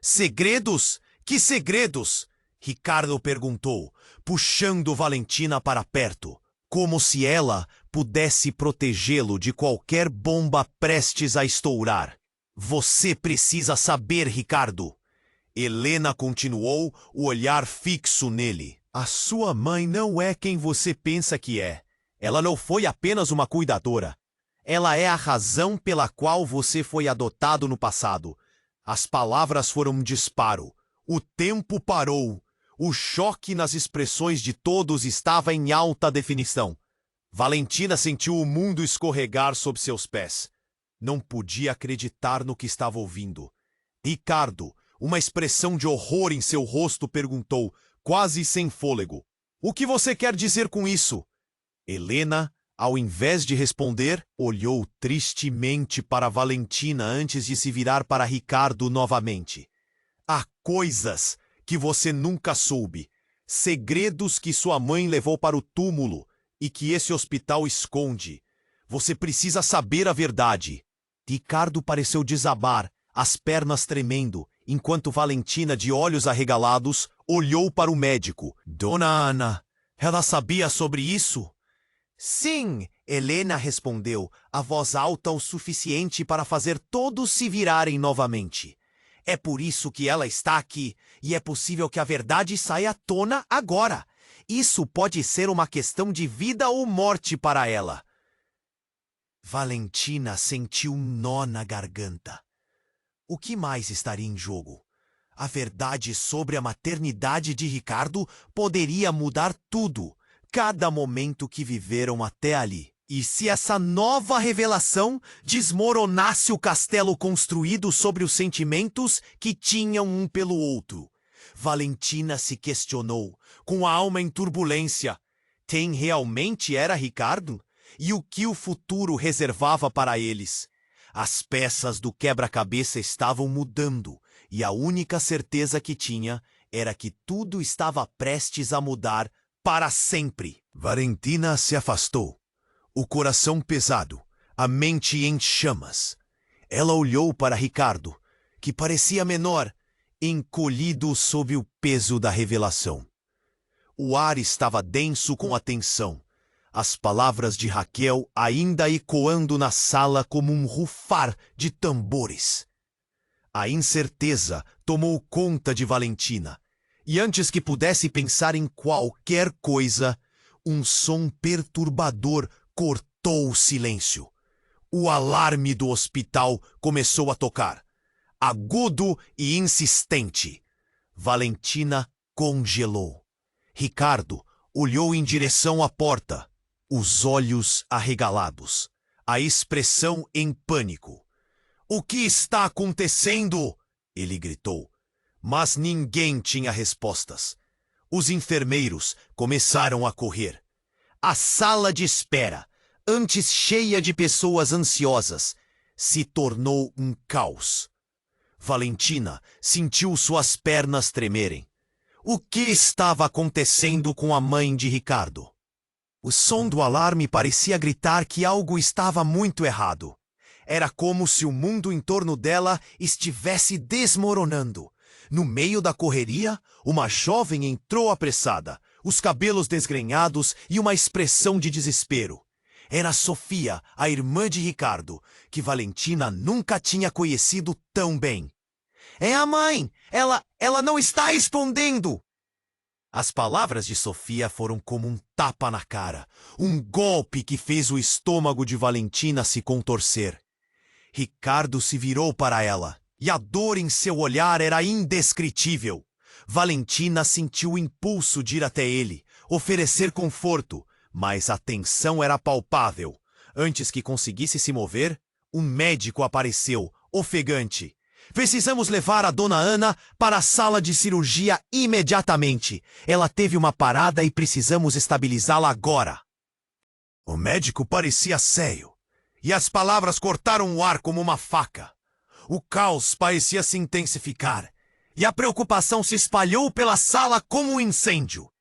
Segredos? Que segredos? Ricardo perguntou, puxando Valentina para perto, como se ela pudesse protegê-lo de qualquer bomba prestes a estourar. Você precisa saber, Ricardo. Helena continuou, o olhar fixo nele. A sua mãe não é quem você pensa que é. Ela não foi apenas uma cuidadora. Ela é a razão pela qual você foi adotado no passado. As palavras foram um disparo. O tempo parou. O choque nas expressões de todos estava em alta definição. Valentina sentiu o mundo escorregar sob seus pés. Não podia acreditar no que estava ouvindo. Ricardo, uma expressão de horror em seu rosto, perguntou, quase sem fôlego. O que você quer dizer com isso? Helena, ao invés de responder, olhou tristemente para Valentina antes de se virar para Ricardo novamente. Há coisas que você nunca soube. Segredos que sua mãe levou para o túmulo e que esse hospital esconde. Você precisa saber a verdade. Ricardo pareceu desabar, as pernas tremendo, enquanto Valentina, de olhos arregalados, olhou para o médico. Dona Ana, ela sabia sobre isso? Sim, Helena respondeu, a voz alta o suficiente para fazer todos se virarem novamente. É por isso que ela está aqui, e é possível que a verdade saia à tona agora. Isso pode ser uma questão de vida ou morte para ela. Valentina sentiu um nó na garganta. O que mais estaria em jogo? A verdade sobre a maternidade de Ricardo poderia mudar tudo, cada momento que viveram até ali. E se essa nova revelação desmoronasse o castelo construído sobre os sentimentos que tinham um pelo outro? Valentina se questionou, com a alma em turbulência. Quem realmente era Ricardo? E o que o futuro reservava para eles? As peças do quebra-cabeça estavam mudando, e a única certeza que tinha era que tudo estava prestes a mudar para sempre. Valentina se afastou, o coração pesado, a mente em chamas. Ela olhou para Ricardo, que parecia menor, encolhido sob o peso da revelação. O ar estava denso com a tensão, as palavras de Raquel ainda ecoando na sala como um rufar de tambores. A incerteza tomou conta de Valentina, e antes que pudesse pensar em qualquer coisa, um som perturbador cortou o silêncio. O alarme do hospital começou a tocar, agudo e insistente. Valentina congelou. Ricardo olhou em direção à porta, os olhos arregalados, a expressão em pânico. O que está acontecendo? Ele gritou. Mas ninguém tinha respostas. Os enfermeiros começaram a correr. A sala de espera, antes cheia de pessoas ansiosas, se tornou um caos. Valentina sentiu suas pernas tremerem. O que estava acontecendo com a mãe de Ricardo? O som do alarme parecia gritar que algo estava muito errado. Era como se o mundo em torno dela estivesse desmoronando. No meio da correria, uma jovem entrou apressada, os cabelos desgrenhados e uma expressão de desespero. Era Sofia, a irmã de Ricardo, que Valentina nunca tinha conhecido tão bem. É a mãe! Ela não está respondendo! As palavras de Sofia foram como um tapa na cara, um golpe que fez o estômago de Valentina se contorcer. Ricardo se virou para ela, e a dor em seu olhar era indescritível. Valentina sentiu o impulso de ir até ele, oferecer conforto, mas a tensão era palpável. Antes que conseguisse se mover, um médico apareceu, ofegante. Precisamos levar a dona Ana para a sala de cirurgia imediatamente. Ela teve uma parada e precisamos estabilizá-la agora. O médico parecia sério, e as palavras cortaram o ar como uma faca. O caos parecia se intensificar, e a preocupação se espalhou pela sala como um incêndio.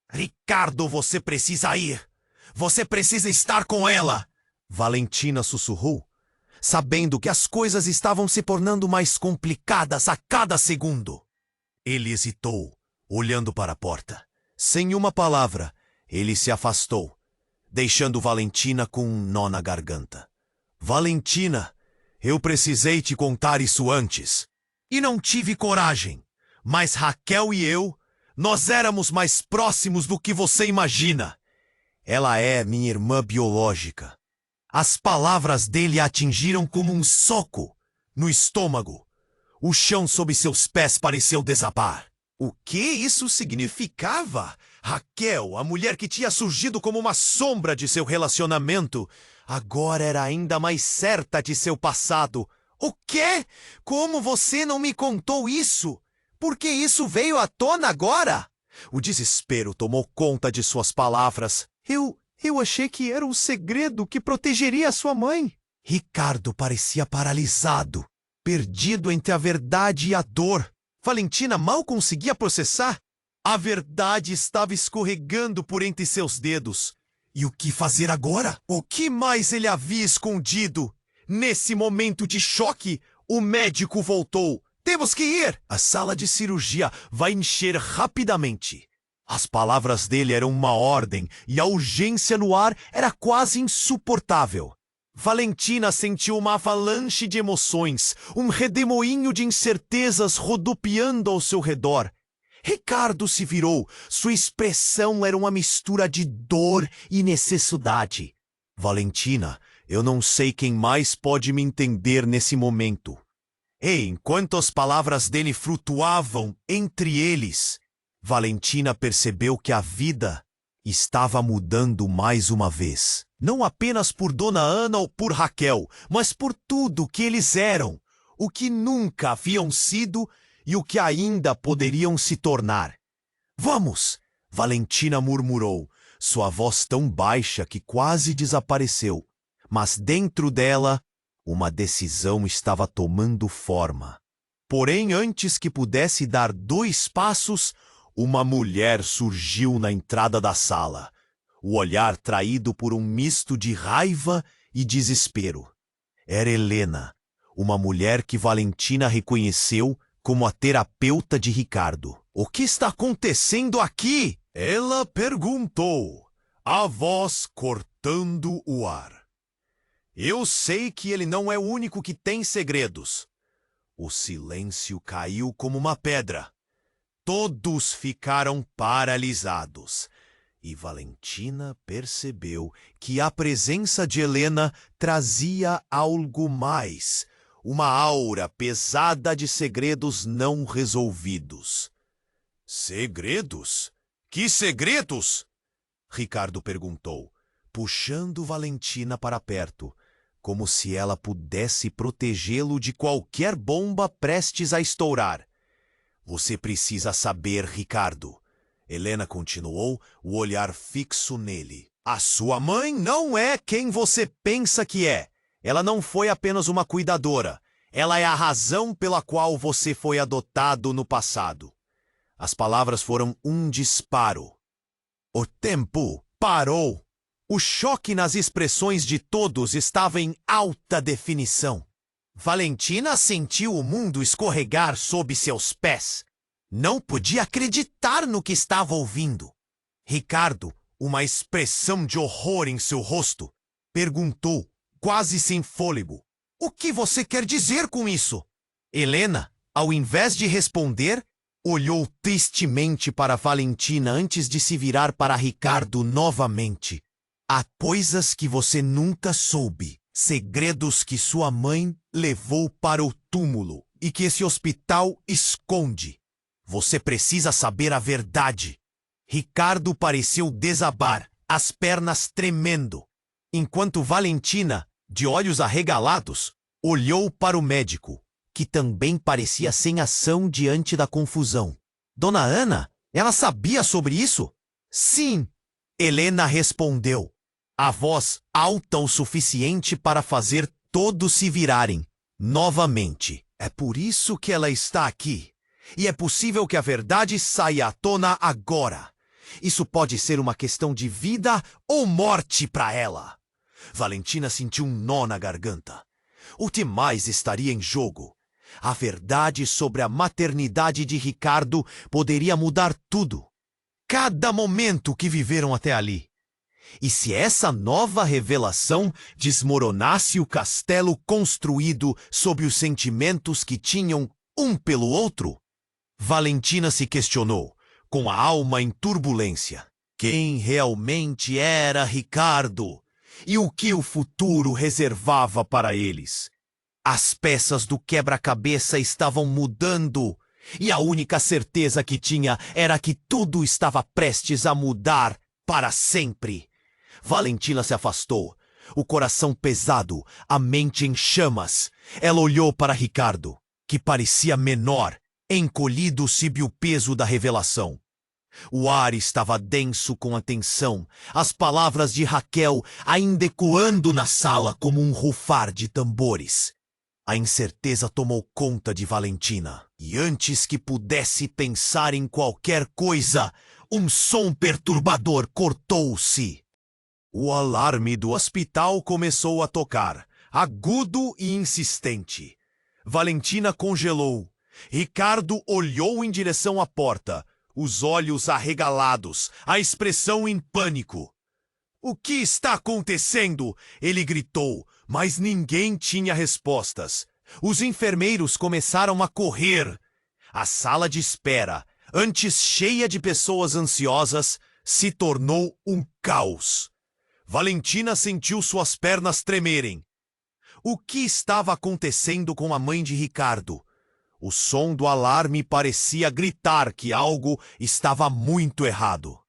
Ricardo, você precisa ir. Você precisa estar com ela. Valentina sussurrou, sabendo que as coisas estavam se tornando mais complicadas a cada segundo. Ele hesitou, olhando para a porta. Sem uma palavra, ele se afastou, deixando Valentina com um nó na garganta. Valentina, eu precisei te contar isso antes. E não tive coragem. Mas Raquel e eu, nós éramos mais próximos do que você imagina. Ela é minha irmã biológica. As palavras dele a atingiram como um soco no estômago. O chão sob seus pés pareceu desabar. O que isso significava? Raquel, a mulher que tinha surgido como uma sombra de seu relacionamento, agora era ainda mais certa de seu passado. O quê? Como você não me contou isso? Por que isso veio à tona agora? O desespero tomou conta de suas palavras. Eu achei que era um segredo que protegeria sua mãe. Ricardo parecia paralisado, perdido entre a verdade e a dor. Valentina mal conseguia processar. A verdade estava escorregando por entre seus dedos. E o que fazer agora? O que mais ele havia escondido? Nesse momento de choque, o médico voltou. Temos que ir! A sala de cirurgia vai encher rapidamente. As palavras dele eram uma ordem e a urgência no ar era quase insuportável. Valentina sentiu uma avalanche de emoções, um redemoinho de incertezas rodopiando ao seu redor. Ricardo se virou. Sua expressão era uma mistura de dor e necessidade. Valentina, eu não sei quem mais pode me entender nesse momento. E enquanto as palavras dele flutuavam entre eles, Valentina percebeu que a vida estava mudando mais uma vez. Não apenas por Dona Ana ou por Raquel, mas por tudo que eles eram, o que nunca haviam sido e o que ainda poderiam se tornar. Vamos! Valentina murmurou, sua voz tão baixa que quase desapareceu. Mas dentro dela, uma decisão estava tomando forma. Porém, antes que pudesse dar 2 passos, uma mulher surgiu na entrada da sala, o olhar traído por um misto de raiva e desespero. Era Helena, uma mulher que Valentina reconheceu como a terapeuta de Ricardo. O que está acontecendo aqui? Ela perguntou, a voz cortando o ar. Eu sei que ele não é o único que tem segredos. O silêncio caiu como uma pedra. Todos ficaram paralisados. E Valentina percebeu que a presença de Helena trazia algo mais, uma aura pesada de segredos não resolvidos. Segredos? Que segredos? Ricardo perguntou, puxando Valentina para perto, como se ela pudesse protegê-lo de qualquer bomba prestes a estourar. Você precisa saber, Ricardo. Helena continuou, o olhar fixo nele. A sua mãe não é quem você pensa que é. Ela não foi apenas uma cuidadora. Ela é a razão pela qual você foi adotado no passado. As palavras foram um disparo. O tempo parou. O choque nas expressões de todos estava em alta definição. Valentina sentiu o mundo escorregar sob seus pés. Não podia acreditar no que estava ouvindo. Ricardo, uma expressão de horror em seu rosto, perguntou, quase sem fôlego: "O que você quer dizer com isso?" Helena, ao invés de responder, olhou tristemente para Valentina antes de se virar para Ricardo novamente. "Há coisas que você nunca soube, segredos que sua mãe levou para o túmulo e que esse hospital esconde. Você precisa saber a verdade." Ricardo pareceu desabar, as pernas tremendo, enquanto Valentina, de olhos arregalados, olhou para o médico, que também parecia sem ação diante da confusão. "Dona Ana, ela sabia sobre isso?" "Sim," Helena respondeu, a voz alta o suficiente para fazer todos se virarem. Novamente. "É por isso que ela está aqui. E é possível que a verdade saia à tona agora. Isso pode ser uma questão de vida ou morte para ela." Valentina sentiu um nó na garganta. O que mais estaria em jogo? A verdade sobre a maternidade de Ricardo poderia mudar tudo. Cada momento que viveram até ali. E se essa nova revelação desmoronasse o castelo construído sobre os sentimentos que tinham um pelo outro? Valentina se questionou, com a alma em turbulência. Quem realmente era Ricardo? E o que o futuro reservava para eles? As peças do quebra-cabeça estavam mudando, e a única certeza que tinha era que tudo estava prestes a mudar para sempre. Valentina se afastou, o coração pesado, a mente em chamas. Ela olhou para Ricardo, que parecia menor, encolhido sob o peso da revelação. O ar estava denso com a tensão, as palavras de Raquel ainda ecoando na sala como um rufar de tambores. A incerteza tomou conta de Valentina, e antes que pudesse pensar em qualquer coisa, um som perturbador cortou-se. O alarme do hospital começou a tocar, agudo e insistente. Valentina congelou. Ricardo olhou em direção à porta, os olhos arregalados, a expressão em pânico. "O que está acontecendo?" ele gritou, mas ninguém tinha respostas. Os enfermeiros começaram a correr. A sala de espera, antes cheia de pessoas ansiosas, se tornou um caos. Valentina sentiu suas pernas tremerem. O que estava acontecendo com a mãe de Ricardo? O som do alarme parecia gritar que algo estava muito errado.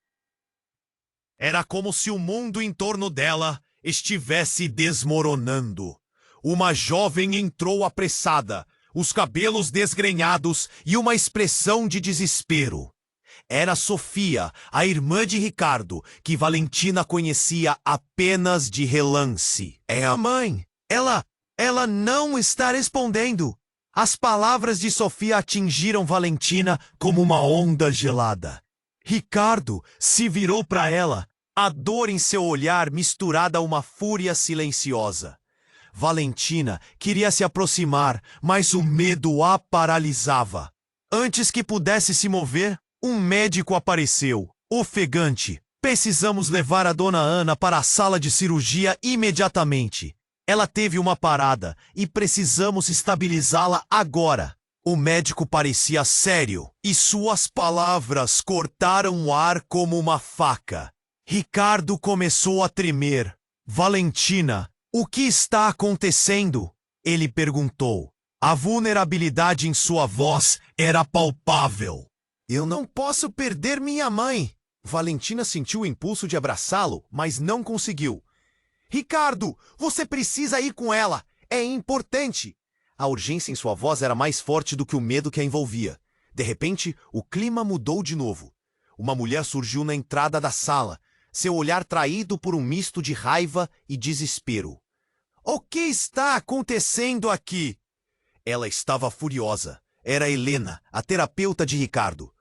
Era como se o mundo em torno dela estivesse desmoronando. Uma jovem entrou apressada, os cabelos desgrenhados e uma expressão de desespero. Era Sofia, a irmã de Ricardo, que Valentina conhecia apenas de relance. "É a mãe. Ela não está respondendo." As palavras de Sofia atingiram Valentina como uma onda gelada. Ricardo se virou para ela, a dor em seu olhar misturada a uma fúria silenciosa. Valentina queria se aproximar, mas o medo a paralisava. Antes que pudesse se mover, um médico apareceu, ofegante. "Precisamos levar a dona Ana para a sala de cirurgia imediatamente. Ela teve uma parada e precisamos estabilizá-la agora." O médico parecia sério e suas palavras cortaram o ar como uma faca. Ricardo começou a tremer. "Valentina, o que está acontecendo?" ele perguntou. A vulnerabilidade em sua voz era palpável. "Eu não posso perder minha mãe." Valentina sentiu o impulso de abraçá-lo, mas não conseguiu. Ricardo, você precisa ir com ela. É importante. A urgência em sua voz era mais forte do que o medo que a envolvia. De repente, o clima mudou de novo. Uma mulher surgiu na entrada da sala, seu olhar traído por um misto de raiva e desespero. O que está acontecendo aqui? Ela estava furiosa. Era Helena, a terapeuta de Ricardo.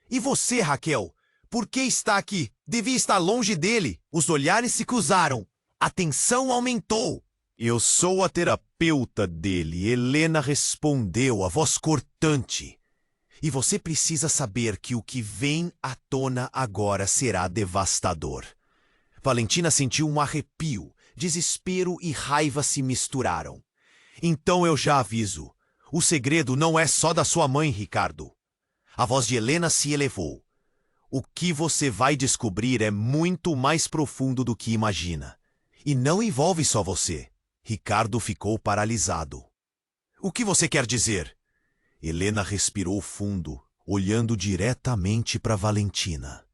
E você, Raquel? Por que está aqui? Devia estar longe dele. Os olhares se cruzaram. A tensão aumentou. Eu sou a terapeuta dele, Helena respondeu, a voz cortante. E você precisa saber que o que vem à tona agora será devastador. Valentina sentiu um arrepio, desespero e raiva se misturaram. Então eu já aviso, o segredo não é só da sua mãe, Ricardo. A voz de Helena se elevou. O que você vai descobrir é muito mais profundo do que imagina. E não envolve só você. Ricardo ficou paralisado. O que você quer dizer? Helena respirou fundo, olhando diretamente para Valentina.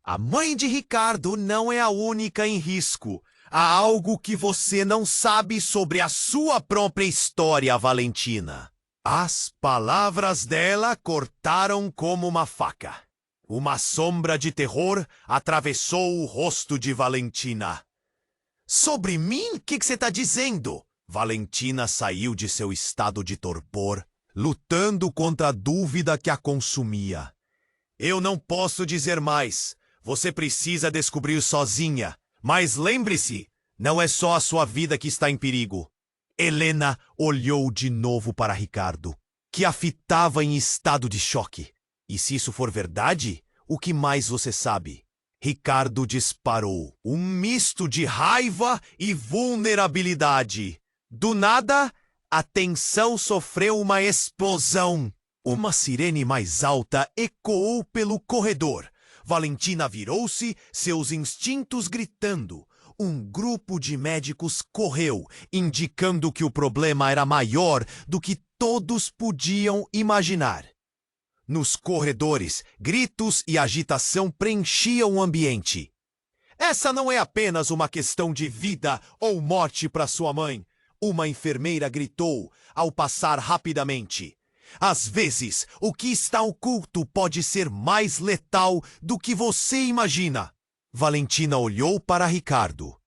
A mãe de Ricardo não é a única em risco. Há algo que você não sabe sobre a sua própria história, Valentina. As palavras dela cortaram como uma faca. Uma sombra de terror atravessou o rosto de Valentina. Sobre mim? O que você está dizendo? Valentina saiu de seu estado de torpor, lutando contra a dúvida que a consumia. Eu não posso dizer mais. Você precisa descobrir sozinha. Mas lembre-se, não é só a sua vida que está em perigo. Helena olhou de novo para Ricardo, que a fitava em estado de choque. E se isso for verdade, o que mais você sabe? Ricardo disparou, um misto de raiva e vulnerabilidade. Do nada, a tensão sofreu uma explosão. Uma sirene mais alta ecoou pelo corredor. Valentina virou-se, seus instintos gritando. Um grupo de médicos correu, indicando que o problema era maior do que todos podiam imaginar. Nos corredores, gritos e agitação preenchiam o ambiente. Essa não é apenas uma questão de vida ou morte para sua mãe, uma enfermeira gritou ao passar rapidamente. Às vezes, o que está oculto pode ser mais letal do que você imagina. Valentina olhou para Ricardo,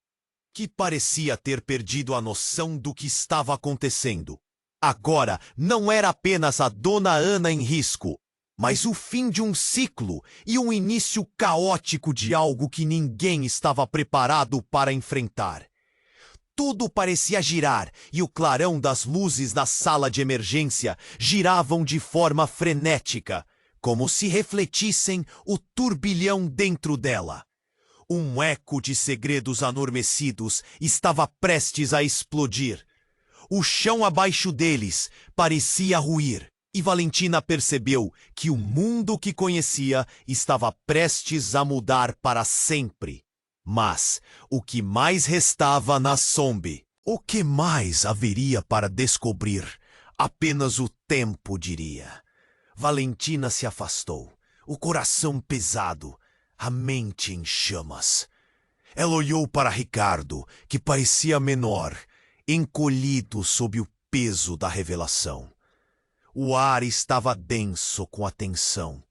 que parecia ter perdido a noção do que estava acontecendo. Agora, não era apenas a dona Ana em risco, mas o fim de um ciclo e um início caótico de algo que ninguém estava preparado para enfrentar. Tudo parecia girar e o clarão das luzes da sala de emergência giravam de forma frenética, como se refletissem o turbilhão dentro dela. Um eco de segredos adormecidos estava prestes a explodir. O chão abaixo deles parecia ruir. E Valentina percebeu que o mundo que conhecia estava prestes a mudar para sempre. Mas o que mais restava na sombra? O que mais haveria para descobrir? Apenas o tempo diria. Valentina se afastou, o coração pesado, a mente em chamas. Ela olhou para Ricardo, que parecia menor, encolhido sob o peso da revelação. O ar estava denso com a tensão.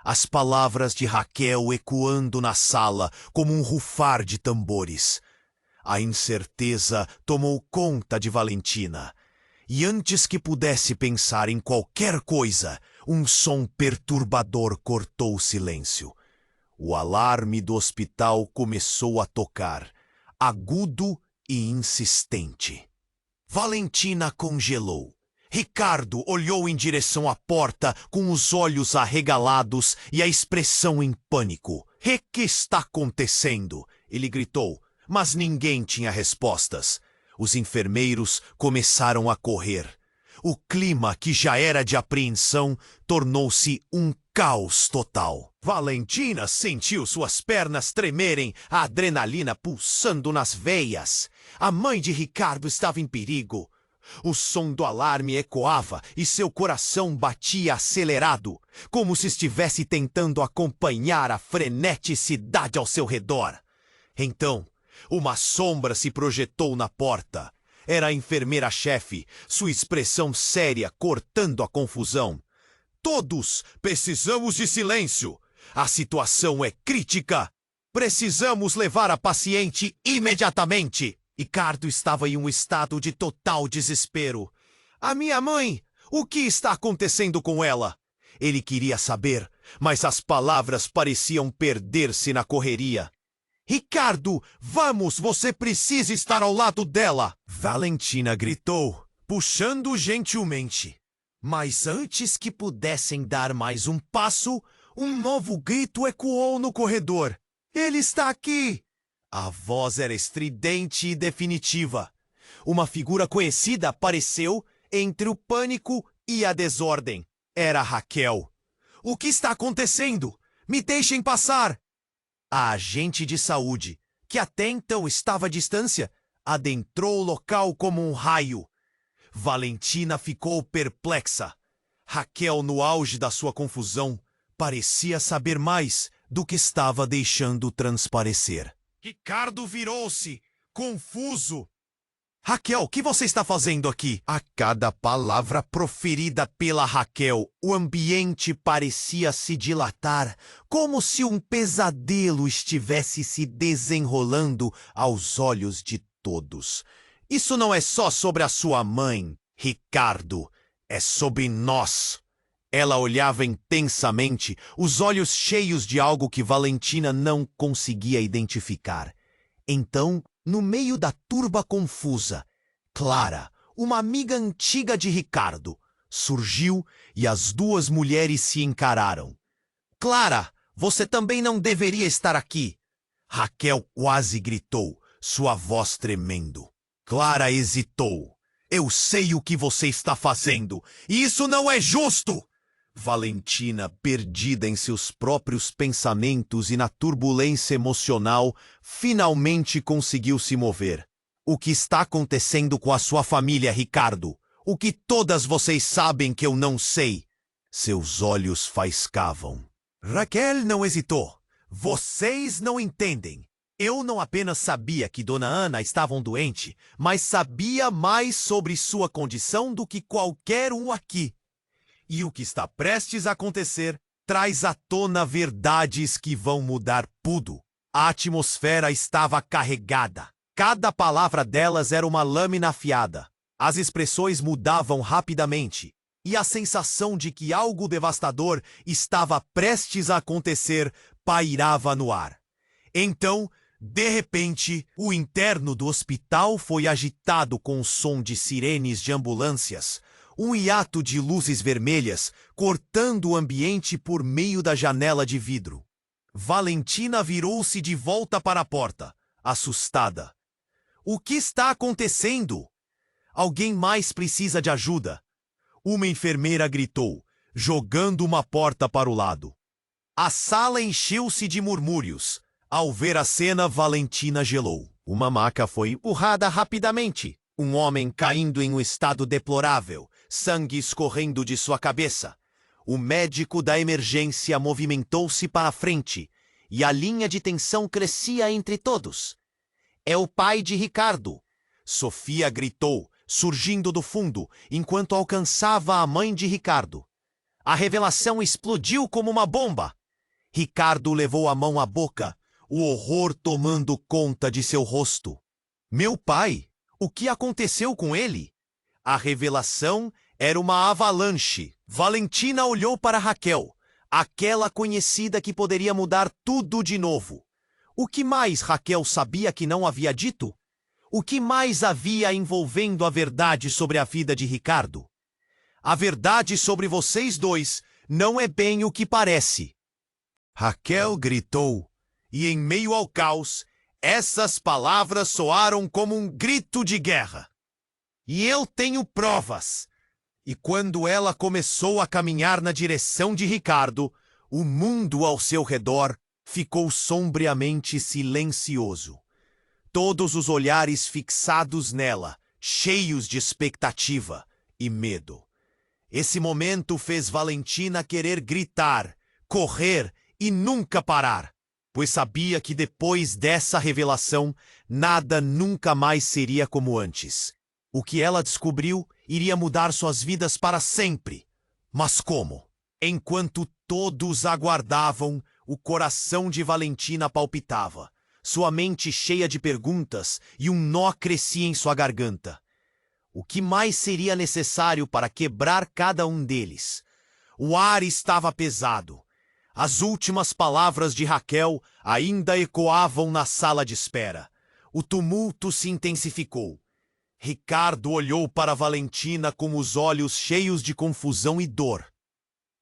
As palavras de Raquel ecoando na sala como um rufar de tambores. A incerteza tomou conta de Valentina. E antes que pudesse pensar em qualquer coisa, um som perturbador cortou o silêncio. O alarme do hospital começou a tocar, agudo e insistente. Valentina congelou. Ricardo olhou em direção à porta com os olhos arregalados e a expressão em pânico. O que está acontecendo? Ele gritou, mas ninguém tinha respostas. Os enfermeiros começaram a correr. O clima, que já era de apreensão, tornou-se um caos total. Valentina sentiu suas pernas tremerem, a adrenalina pulsando nas veias. A mãe de Ricardo estava em perigo. O som do alarme ecoava e seu coração batia acelerado, como se estivesse tentando acompanhar a freneticidade ao seu redor. Então, Uma sombra se projetou na porta. Era a enfermeira-chefe, sua expressão séria cortando a confusão. Todos precisamos de silêncio. A situação é crítica. Precisamos levar a paciente imediatamente. Ricardo estava em um estado de total desespero. A minha mãe! O que está acontecendo com ela? Ele queria saber, mas as palavras pareciam perder-se na correria. Ricardo, vamos, você precisa estar ao lado dela! Valentina gritou, puxando gentilmente. Mas antes que pudessem dar mais um passo, um novo grito ecoou no corredor. Ele está aqui! A voz era estridente e definitiva. Uma figura conhecida apareceu entre o pânico e a desordem. Era Raquel. O que está acontecendo? Me deixem passar! A agente de saúde, que até então estava à distância, adentrou o local como um raio. Valentina ficou perplexa. Raquel, no auge da sua confusão, parecia saber mais do que estava deixando transparecer. Ricardo virou-se, confuso. Raquel, o que você está fazendo aqui? A cada palavra proferida pela Raquel, o ambiente parecia se dilatar, como se um pesadelo estivesse se desenrolando aos olhos de todos. Isso não é só sobre a sua mãe, Ricardo, é sobre nós. Ela olhava intensamente, os olhos cheios de algo que Valentina não conseguia identificar. Então, no meio da turba confusa, Clara, uma amiga antiga de Ricardo, surgiu e as duas mulheres se encararam. Clara, você também não deveria estar aqui. Raquel quase gritou, sua voz tremendo. Clara hesitou. Eu sei o que você está fazendo, e isso não é justo! Valentina, perdida em seus próprios pensamentos e na turbulência emocional, finalmente conseguiu se mover. O que está acontecendo com a sua família, Ricardo? O que todas vocês sabem que eu não sei? Seus olhos faiscavam. Raquel não hesitou. Vocês não entendem. Eu não apenas sabia que Dona Ana estava doente, mas sabia mais sobre sua condição do que qualquer um aqui. E o que está prestes a acontecer traz à tona verdades que vão mudar tudo. A atmosfera estava carregada. Cada palavra delas era uma lâmina afiada. As expressões mudavam rapidamente. E a sensação de que algo devastador estava prestes a acontecer pairava no ar. Então, de repente, o interno do hospital foi agitado com o som de sirenes de ambulâncias, um hiato de luzes vermelhas cortando o ambiente por meio da janela de vidro. Valentina virou-se de volta para a porta, assustada. O que está acontecendo? Alguém mais precisa de ajuda. Uma enfermeira gritou, jogando uma porta para o lado. A sala encheu-se de murmúrios. Ao ver a cena, Valentina gelou. Uma maca foi empurrada rapidamente. Um homem caindo em um estado deplorável, sangue escorrendo de sua cabeça. O médico da emergência movimentou-se para a frente, e a linha de tensão crescia entre todos. É o pai de Ricardo. Sofia gritou, surgindo do fundo, enquanto alcançava a mãe de Ricardo. A revelação explodiu como uma bomba. Ricardo levou a mão à boca, o horror tomando conta de seu rosto. Meu pai? O que aconteceu com ele? A revelação era uma avalanche. Valentina olhou para Raquel, aquela conhecida que poderia mudar tudo de novo. O que mais Raquel sabia que não havia dito? O que mais havia envolvendo a verdade sobre a vida de Ricardo? A verdade sobre vocês dois não é bem o que parece. Raquel gritou, e em meio ao caos, essas palavras soaram como um grito de guerra. E eu tenho provas. E quando ela começou a caminhar na direção de Ricardo, o mundo ao seu redor ficou sombriamente silencioso. Todos os olhares fixados nela, cheios de expectativa e medo. Esse momento fez Valentina querer gritar, correr e nunca parar. pois sabia que depois dessa revelação, nada nunca mais seria como antes. O que ela descobriu iria mudar suas vidas para sempre. Mas como? Enquanto todos aguardavam, o coração de Valentina palpitava, sua mente cheia de perguntas e um nó crescia em sua garganta. O que mais seria necessário para quebrar cada um deles? O ar estava pesado. As últimas palavras de Raquel ainda ecoavam na sala de espera. O tumulto se intensificou. Ricardo olhou para Valentina com os olhos cheios de confusão e dor.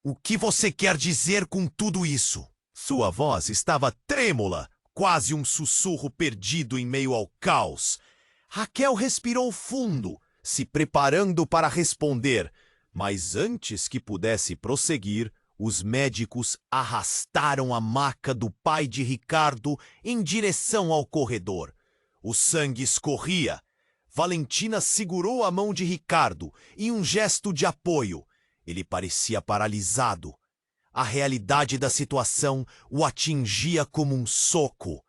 O que você quer dizer com tudo isso? Sua voz estava trêmula, quase um sussurro perdido em meio ao caos. Raquel respirou fundo, se preparando para responder, mas antes que pudesse prosseguir, os médicos arrastaram a maca do pai de Ricardo em direção ao corredor. O sangue escorria. Valentina segurou a mão de Ricardo em um gesto de apoio. Ele parecia paralisado. A realidade da situação o atingia como um soco.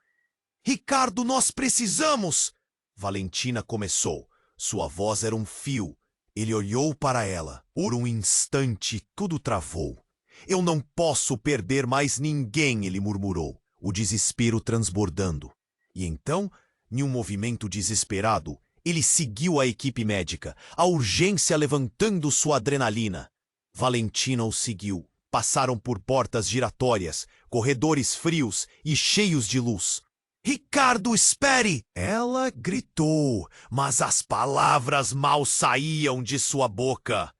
"Ricardo, nós precisamos!" Valentina começou. Sua voz era um fio. Ele olhou para ela. Por um instante, tudo travou. "Eu não posso perder mais ninguém", ele murmurou, o desespero transbordando. E então, em um movimento desesperado, ele seguiu a equipe médica, a urgência levantando sua adrenalina. Valentina o seguiu. Passaram por portas giratórias, corredores frios e cheios de luz. "Ricardo, espere!" Ela gritou, mas as palavras mal saíam de sua boca.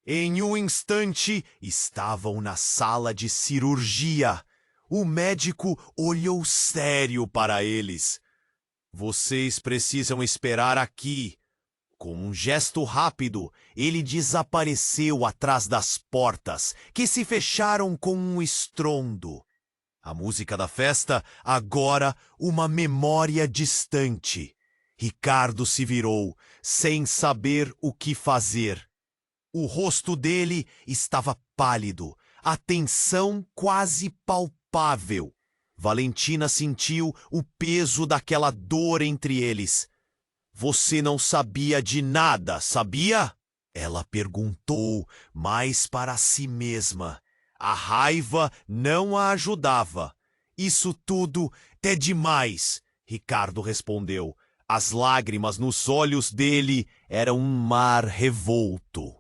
Em um instante, estavam na sala de cirurgia. O médico olhou sério para eles. "Vocês precisam esperar aqui." Com um gesto rápido, ele desapareceu atrás das portas, que se fecharam com um estrondo. A música da festa, agora uma memória distante. Ricardo se virou, sem saber o que fazer. O rosto dele estava pálido, a tensão quase palpável. Valentina sentiu o peso daquela dor entre eles. "Você não sabia de nada, sabia?" Ela perguntou, mais para si mesma. A raiva não a ajudava. "Isso tudo é demais", Ricardo respondeu. As lágrimas nos olhos dele eram um mar revolto.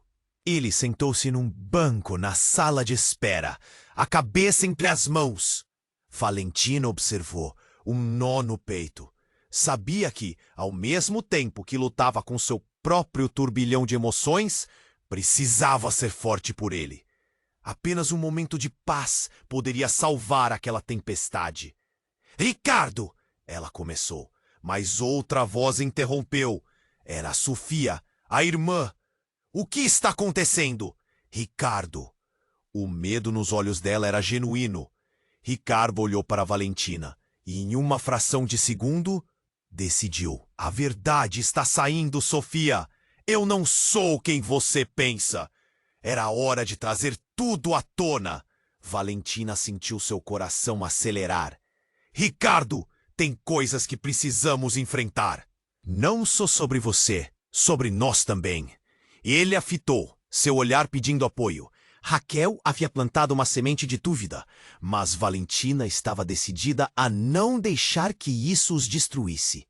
Ele sentou-se num banco na sala de espera, a cabeça entre as mãos. Valentina observou, um nó no peito. Sabia que, ao mesmo tempo que lutava com seu próprio turbilhão de emoções, precisava ser forte por ele. Apenas um momento de paz poderia salvar aquela tempestade. "Ricardo!" ela começou, mas outra voz interrompeu. Era a Sofia, a irmã. "O que está acontecendo?" "Ricardo." O medo nos olhos dela era genuíno. Ricardo olhou para Valentina e, em uma fração de segundo, decidiu. "A verdade está saindo, Sofia. Eu não sou quem você pensa." Era hora de trazer tudo à tona. Valentina sentiu seu coração acelerar. "Ricardo, tem coisas que precisamos enfrentar. Não só sobre você, sobre nós também." Ele a fitou, seu olhar pedindo apoio. Raquel havia plantado uma semente de dúvida, mas Valentina estava decidida a não deixar que isso os destruísse.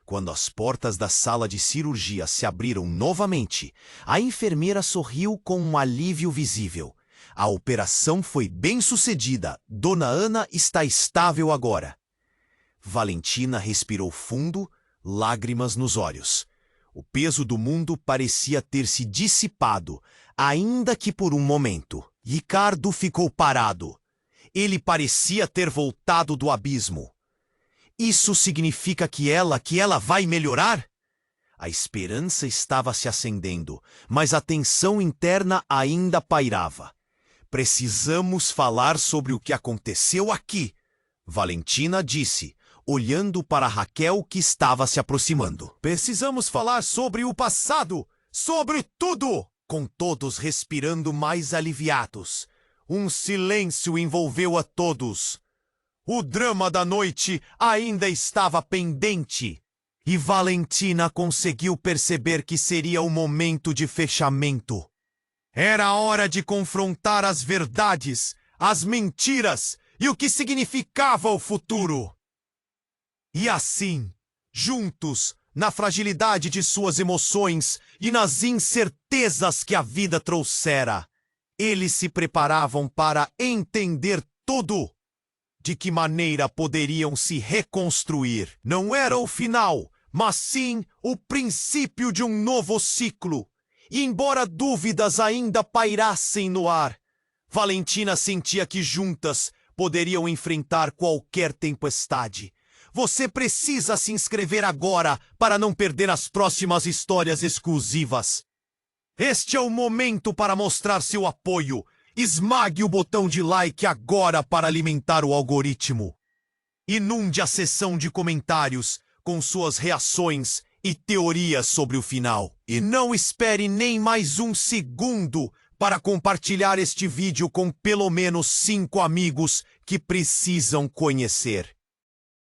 Quando as portas da sala de cirurgia se abriram novamente, a enfermeira sorriu com um alívio visível. "A operação foi bem sucedida. Dona Ana está estável agora." Valentina respirou fundo, lágrimas nos olhos. O peso do mundo parecia ter se dissipado, ainda que por um momento. Ricardo ficou parado. Ele parecia ter voltado do abismo. "Isso significa que ela vai melhorar?" A esperança estava se acendendo, mas a tensão interna ainda pairava. "Precisamos falar sobre o que aconteceu aqui", Valentina disse, olhando para Raquel, que estava se aproximando. "Precisamos falar sobre o passado, sobre tudo!" Com todos respirando mais aliviados. Um silêncio envolveu a todos. O drama da noite ainda estava pendente. E Valentina conseguiu perceber que seria o momento de fechamento. Era hora de confrontar as verdades, as mentiras e o que significava o futuro. E assim, juntos, na fragilidade de suas emoções e nas incertezas que a vida trouxera, eles se preparavam para entender tudo. De que maneira poderiam se reconstruir. Não era o final, mas sim o princípio de um novo ciclo. E embora dúvidas ainda pairassem no ar, Valentina sentia que juntas poderiam enfrentar qualquer tempestade. Você precisa se inscrever agora para não perder as próximas histórias exclusivas. Este é o momento para mostrar seu apoio. Esmague o botão de like agora para alimentar o algoritmo. Inunde a seção de comentários com suas reações e teorias sobre o final. E não espere nem mais um segundo para compartilhar este vídeo com pelo menos 5 amigos que precisam conhecer.